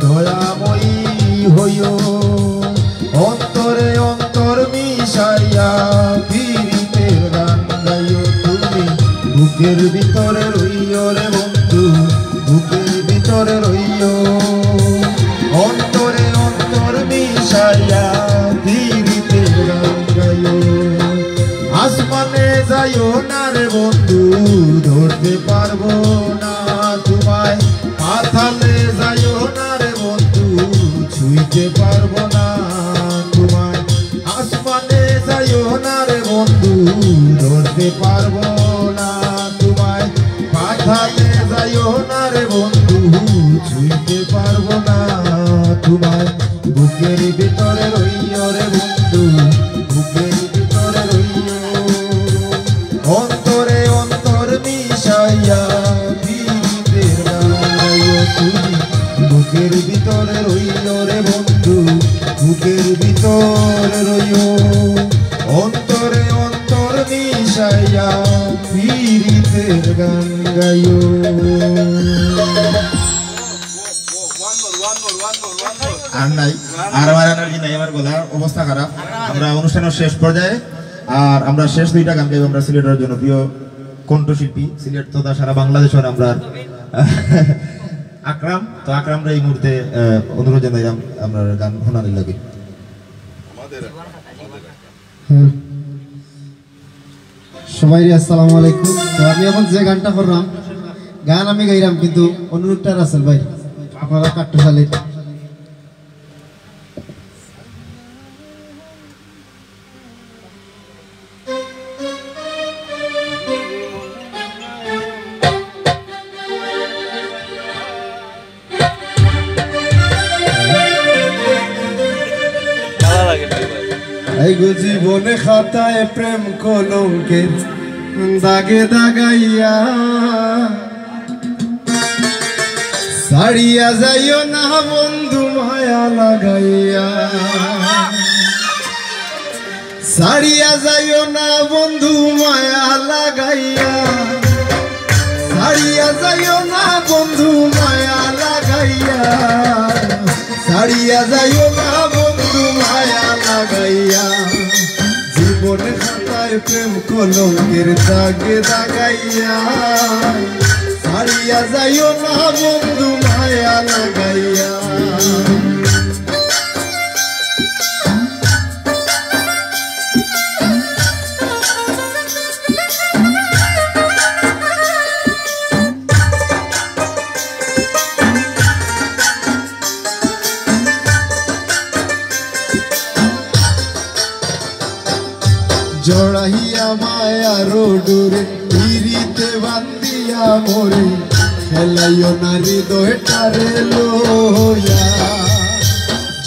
দয়াময়ী হইও অন্তরে অন্তর মিশাইয়া পীড়িতের গান গাইও তুমি বুকের ভিতরে রইও রে বন্ধু বুকের ভিতরে রইও ছুঁইতে পারবো না তোমায়। আসমানে যাইও না রে বন্ধু, ধরতে পারবো না তোমায়। পাথাতে যাইও না রে বন্ধু, ছুঁইতে পারবো না তোমায়। বুকের ভিতরে রইও রে বন্ধু, বুকের ভিতরে রইও। অন্তরে অন্তর মিশাইয়া পীড়িতের গান গাইও তুমি। বুকের ভিতরে রইও রে বন্ধু, বুকের ভিতরে রইও। অন্তরে অন্তর মিশাইয়া পীড়িতের গান গাইও। আর নাই, আর আমার এনার্জি নাই, আমার গলার অবস্থা খারাপ। আমরা অনুষ্ঠানের শেষ পর্যায়ে, আর আমরা শেষ দুইটা গান গাইব। আমরা সিলেটের জনপ্রিয় কণ্ঠশিল্পী, সিলেট তথা সারা বাংলাদেশের আমরা আকরাম। তো আকরামরা এই মুহূর্তে অনুরোধ জানাইলাম আমরা গান শোনানোর লাগে। সবাই আসসালামু আলাইকুম। তো আমি এখন যে গানটা করলাম, গান আমি গাইলাম, কিন্তু অনুরোধটা রাসেল ভাই আপনারা কাট্টশালী। এই গো জীবনে খাতায় প্রেম কলঙ্কের দাগে দাগাইয়া, ছাড়িয়া যাইও না বন্ধু মায়া লাগাইয়া। ছাড়িয়া যাইও না বন্ধু মায়া লাগাইয়া। ছাড়িয়া যাইও না বন্ধু মায়া লাগাইয়া। ছাড়িয়া যাইও না বন্ধু মায়া লাগাইয়া। জীবনে খাতায় প্রেম কলঙ্কের দাগে দাগাইয়া। ছাড়িয়া যাইও না বন্ধু মায়া লাগাইয়া। জড়াইয়া মায়ার ডোরে পিরিতে বান্দিয়া মোরে, খেলাইও না হৃদয়টারে লইয়া।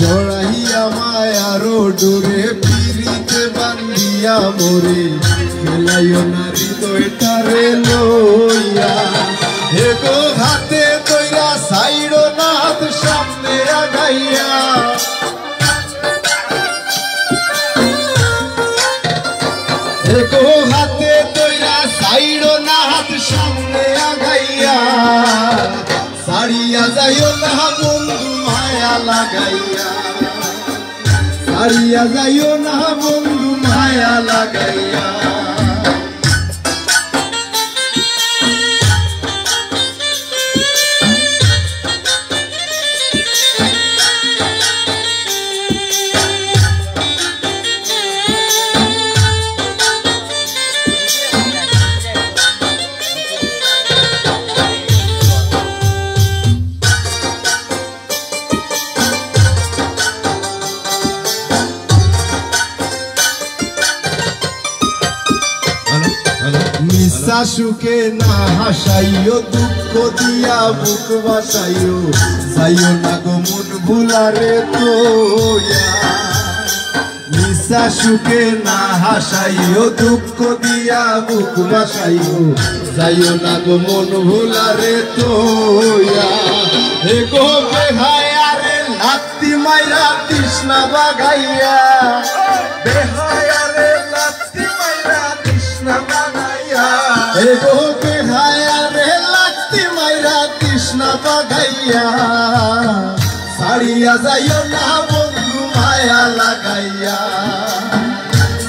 জড়াইয়া মায়ার ডোরে পিরিতে বান্দিয়া মোরে, খেলাইও না হৃদয়টারে লইয়া। এগো হাতে তৈরা সাইড়ো না হাত সামনে আগাইয়া। এগো হাতে তৈরা সাইড়ো না হাত সামনে আগাইয়া। ছাড়িয়া যাইও না বন্ধু মায়া লাগাইয়া। ছাড়িয়া যাইও না বন্ধু মায়া লাগাইয়া। নিশা সুখে না হাসাইও, দুঃখ দিয়া বুক বাসাইও। যাইও না গো মন ভুলারে তোয়া। নিশা সুখে না হাসাইও, দুঃখ দিয়া বুক বাসাইও। যাইও না গো মন ভুলারে তোয়া। হে গো বেহায়ারে লাত্তি মাইরা তৃষ্ণা বাগাইয়া। বেহায়ারে লাত্তি মাইরা তৃষ্ণা বাগাইয়া। হে গো বেহায়ারে লাত্তি মাইরা তৃষ্ণা বাগাইয়া। ছাড়িয়া যাইও না বন্ধু মায়া লাগাইয়া।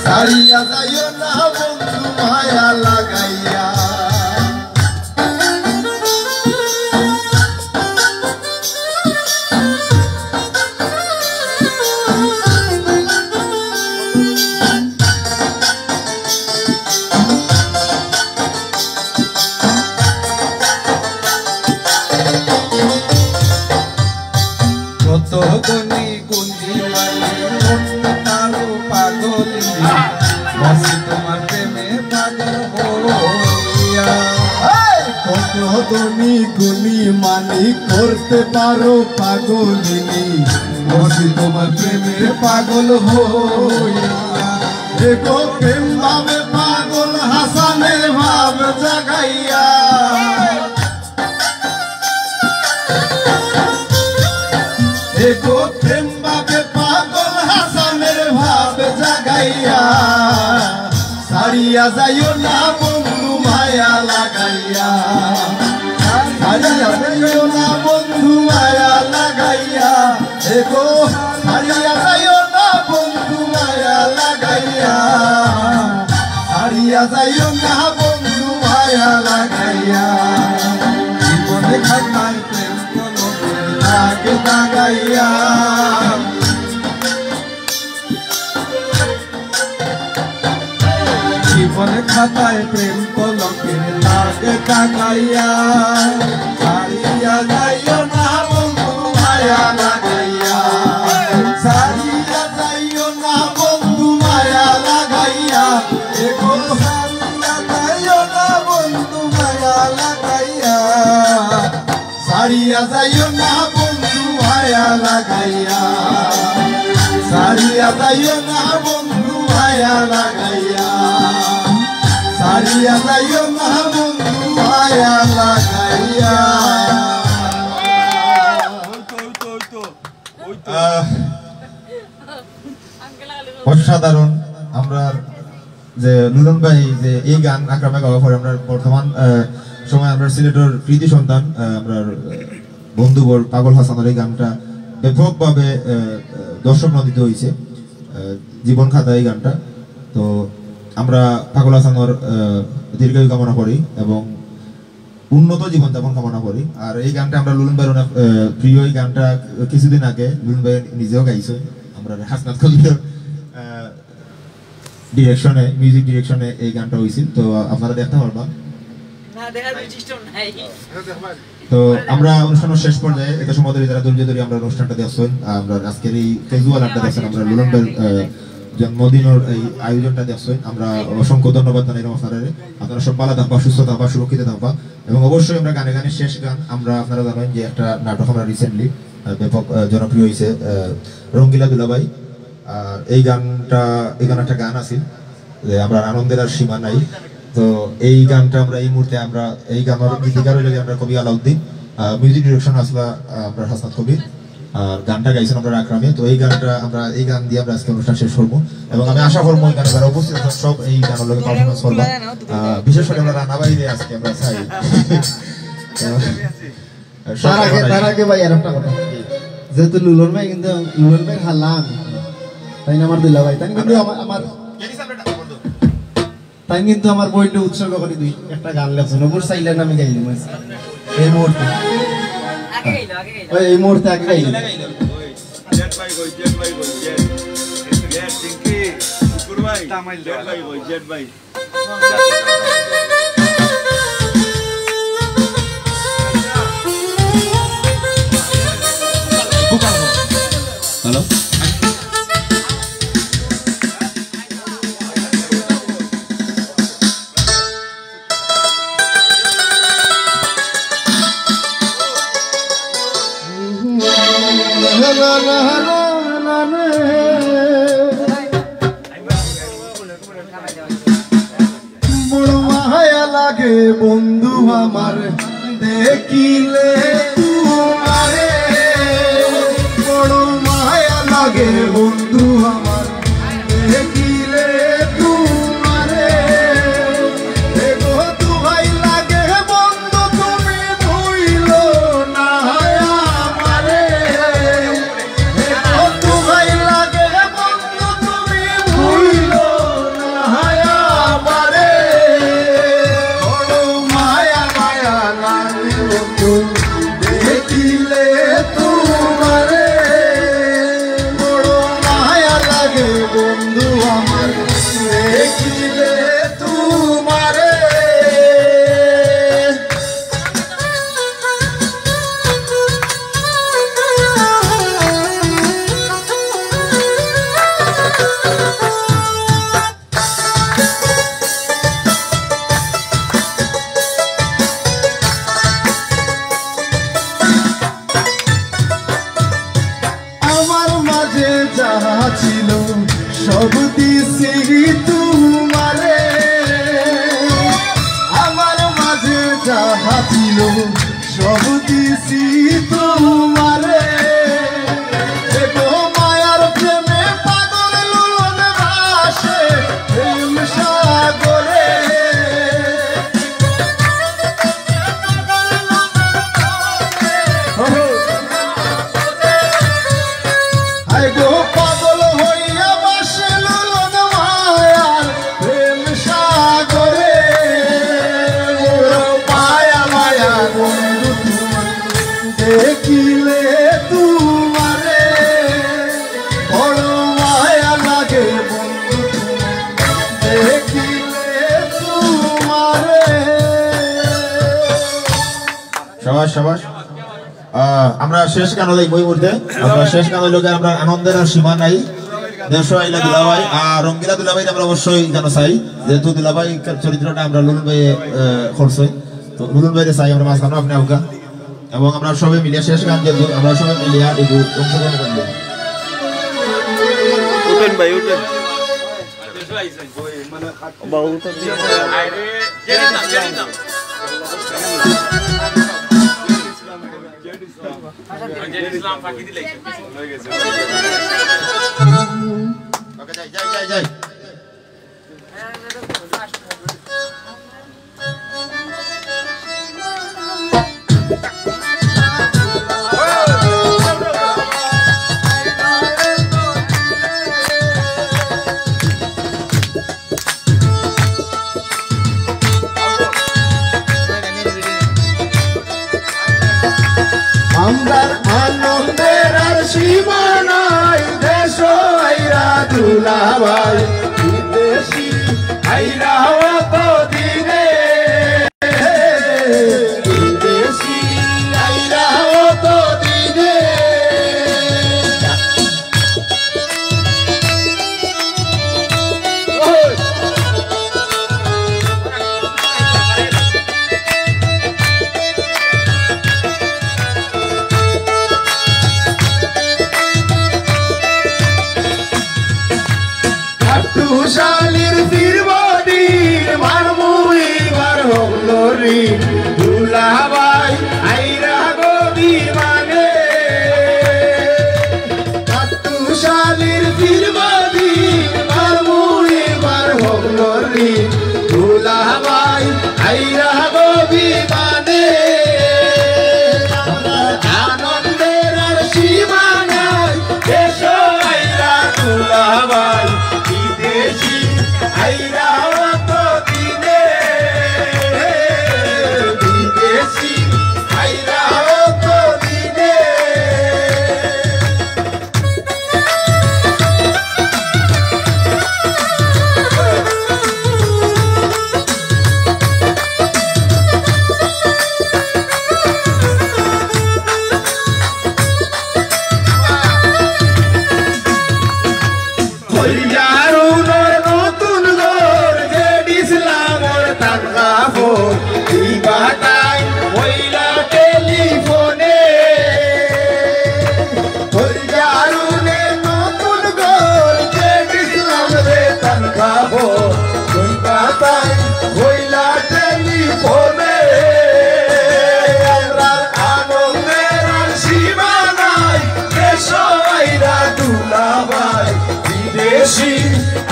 ছাড়িয়া যাইও না বন্ধু মায়া লাগাইয়া। কত গনি গুঞ্জি মানি করতে পারো পাগলি মসি তোমার প্রেমে পাগল হইয়া কত ধনী গুণী মানি করতে পারো পাগলিনী মসি তোমার প্রেমে পাগল হইয়া দেখো প্রেম ভাবে পাগল হাসানের ভাব জাগাইয়া দেখো প্রেম ভাবে পাগল হাসানের ভাব জাগাইয়া সারিয়া যাইও না বন্ধু মায়া লাগাইয়া সারিয়া যাইও না বন্ধু মায়া লাগাইয়া দেখো সারিয়া যাইও না বন্ধু মায়া লাগাইয়া সারিয়া যাইও না বন্ধু মায়া লাগাইয়া জীবনে খাতায় প্রেম কলমে লাগে লাগাইয়া জীবনে খাতায় প্রেম কলমে লাগে লাগাইয়া সারিয়া যাইও না বন্ধু মায়া লাগাইয়া সারিয়া যাইও না বন্ধু মায়া লাগাইয়া দেখো সারিয়া যাইও না বন্ধু মায়া লাগাইয়া সারিয়া যাইও না বন্ধু মায়া লাগাইয়া সারিয়া যাইও না বন্ধু মায়া লাগাইয়া সারিয়া যাইও না বন্ধু মায়া লাগাইয়া অসাধারণ। আমরা যে লুলন ভাই যে এই গান আক্রামে গাওয়া পরে আমরা বর্তমান সময় আমরা সিলেটের কৃতি সন্তান আমরা বন্ধুবর পাগল হাসানের এই গানটা ব্যাপকভাবে দর্শক নন্দিত হয়েছে জীবন খাতা এই গানটা। তো আমরা পাগল হাসানের দীর্ঘায়ু কামনা করি এবং উন্নত জীবনযাপন কামনা করি। আর এই গানটা আমরা লুলন ভাইয়ের অনেক প্রিয়। এই গানটা কিছুদিন আগে লুলন ভাই নিজেও গাইছে আমরা হাসনাত কবির ডিরেকশনে, মিউজিক ডিরেকশনে এই গানটা হয়েছিল। তো আপনারা দেখতে পারবা। তো আমরা অনুষ্ঠানের শেষ পর্যায়ে এটা সময় যারা ধৈর্য ধরে আমরা অনুষ্ঠানটা দেখছেন, আমরা আজকের এই ক্যাজুয়াল আড্ডা দেখছেন, আমরা লুলন ভাইয়ের জন্মদিনের এই আয়োজনটা দেখছেন, আমরা অসংখ্য ধন্যবাদ জানাই আপনারা। আপনারা সব ভালো থাকবা, সুস্থ থাকবা, সুরক্ষিত থাকবা এবং অবশ্যই আমরা গানে গানে শেষ গান আমরা আপনারা জানেন যে একটা নাটক আমরা রিসেন্টলি ব্যাপক জনপ্রিয় হয়েছে রঙ্গিলা দুলাভাই। আর এই গানটা একটা গান আছে যে আমরা আনন্দের আর সীমা নাই। তো এই গানটা আমরা এই মুহূর্তে আমরা এই গানের গীতিকার হইলে আমরা কবি আলাউদ্দিন, মিউজিক ডিরেকশন আসলা আমরা হাসনাত কবির, আর গানটা গাইছেন আমরা আকরামে। তো এই গানটা আমরা এই গান দিয়ে আমরা আজকে অনুষ্ঠান শেষ করবো এবং আমি আশা করবো এই গানে যারা উপস্থিত আছেন সব এই গানের লোকে পারফরমেন্স করবা। বিশেষ করে আমরা রান্না বাইরে আজকে আমরা চাই। তার আগে ভাই আর একটা কথা, যেহেতু লুলন ভাই কিন্তু লুলন ভাই হালাম তাই না আমার দুলা ভাই, তাই কিন্তু আমার বইটা উৎসর্গ করে দুই একটা গান লেখছেন ওপর চাইলেন আমি গাইলাম এই মুহূর্তে এই মুহূর্তে আগে গাইলাম। হ্যালো বড় মায়া লাগে বন্ধু আমার দেখিলে তোমারে, বড় মায়া লাগে বন্ধু আমার দেখিলে তোমারে, দেখো তোমায় লাগে বন্ধু তুমি ভুইল না আমারে, দেখো তোমায় লাগে বন্ধু তুমি ভুইল না আমারে, বড় মায়া মায়া লাগে বন্ধু দেখিলে তোমারে, বড় যাহা ছিল সব দিছি তোমারে আমার মাঝে যাহা ছিল সব দিছি তোমারে এগো মায়ার প্রেমে পাগল লুলন ভাসে প্রেম সাগরে গো পাগল হইয়া বাসে লুলন মায়ার প্রেম সাগরে মায়া মায়া বন্ধু দেখিলে তোমারে বড় মায়া লাগে বন্ধু দেখিলে তোমারে। সবাস সবাস আমরা শেষ গান হই বই মুহূর্তে আমরা শেষ গান হইল আমরা আনন্দের আর সীমা নাই দেড়শো আইলা দুলাভাই আর রঙ্গিলা দুলাভাই আমরা অবশ্যই যেন চাই যেহেতু দুলাভাই চরিত্রটা আমরা লুলুন ভাই করছই তো লুলুন ভাইরে চাই আমরা মাঝখানে আপনি আউকা এবং আমরা সবাই মিলিয়ে শেষ গান যেহেতু আমরা সবাই মিলিয়ে এই অংশগ্রহণ করবো। উঠেন ভাই উঠেন বাবু উঠেন যাই আমরার আনন্দের আর সীমা নাই দেশ আইরা দুলাভাই বিদেশি আইরা অত দিনে বিদেশি আইরা অত দিনে শালির বীরবডি মারমুই বার হলো রে দুলাভাই আইরা গো বিমানে কাটু শালির বীরবডি মারমুই বার হলো রে দুলাভাই আইরা গো বিমানে আনন্দের আর সীমা নাই এসো আইরা দুলাভাই আইরা অত দিনে বিদেশি আইরা অত দিনে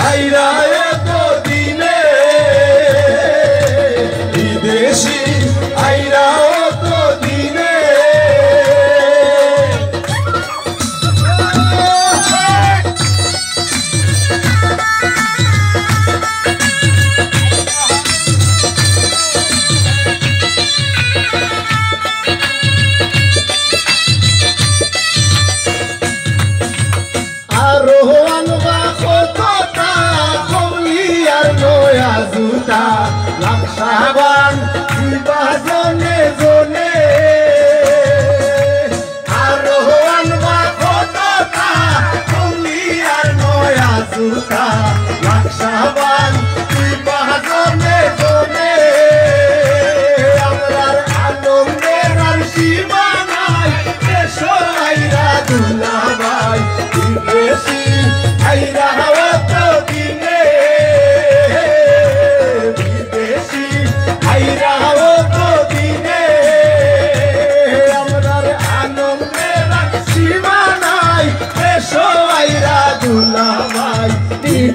আইরা এত দিনে বিদেশি আইরা অত দিনে আরোহণ বা কতটা কমল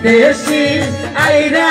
বিদেশি আইরা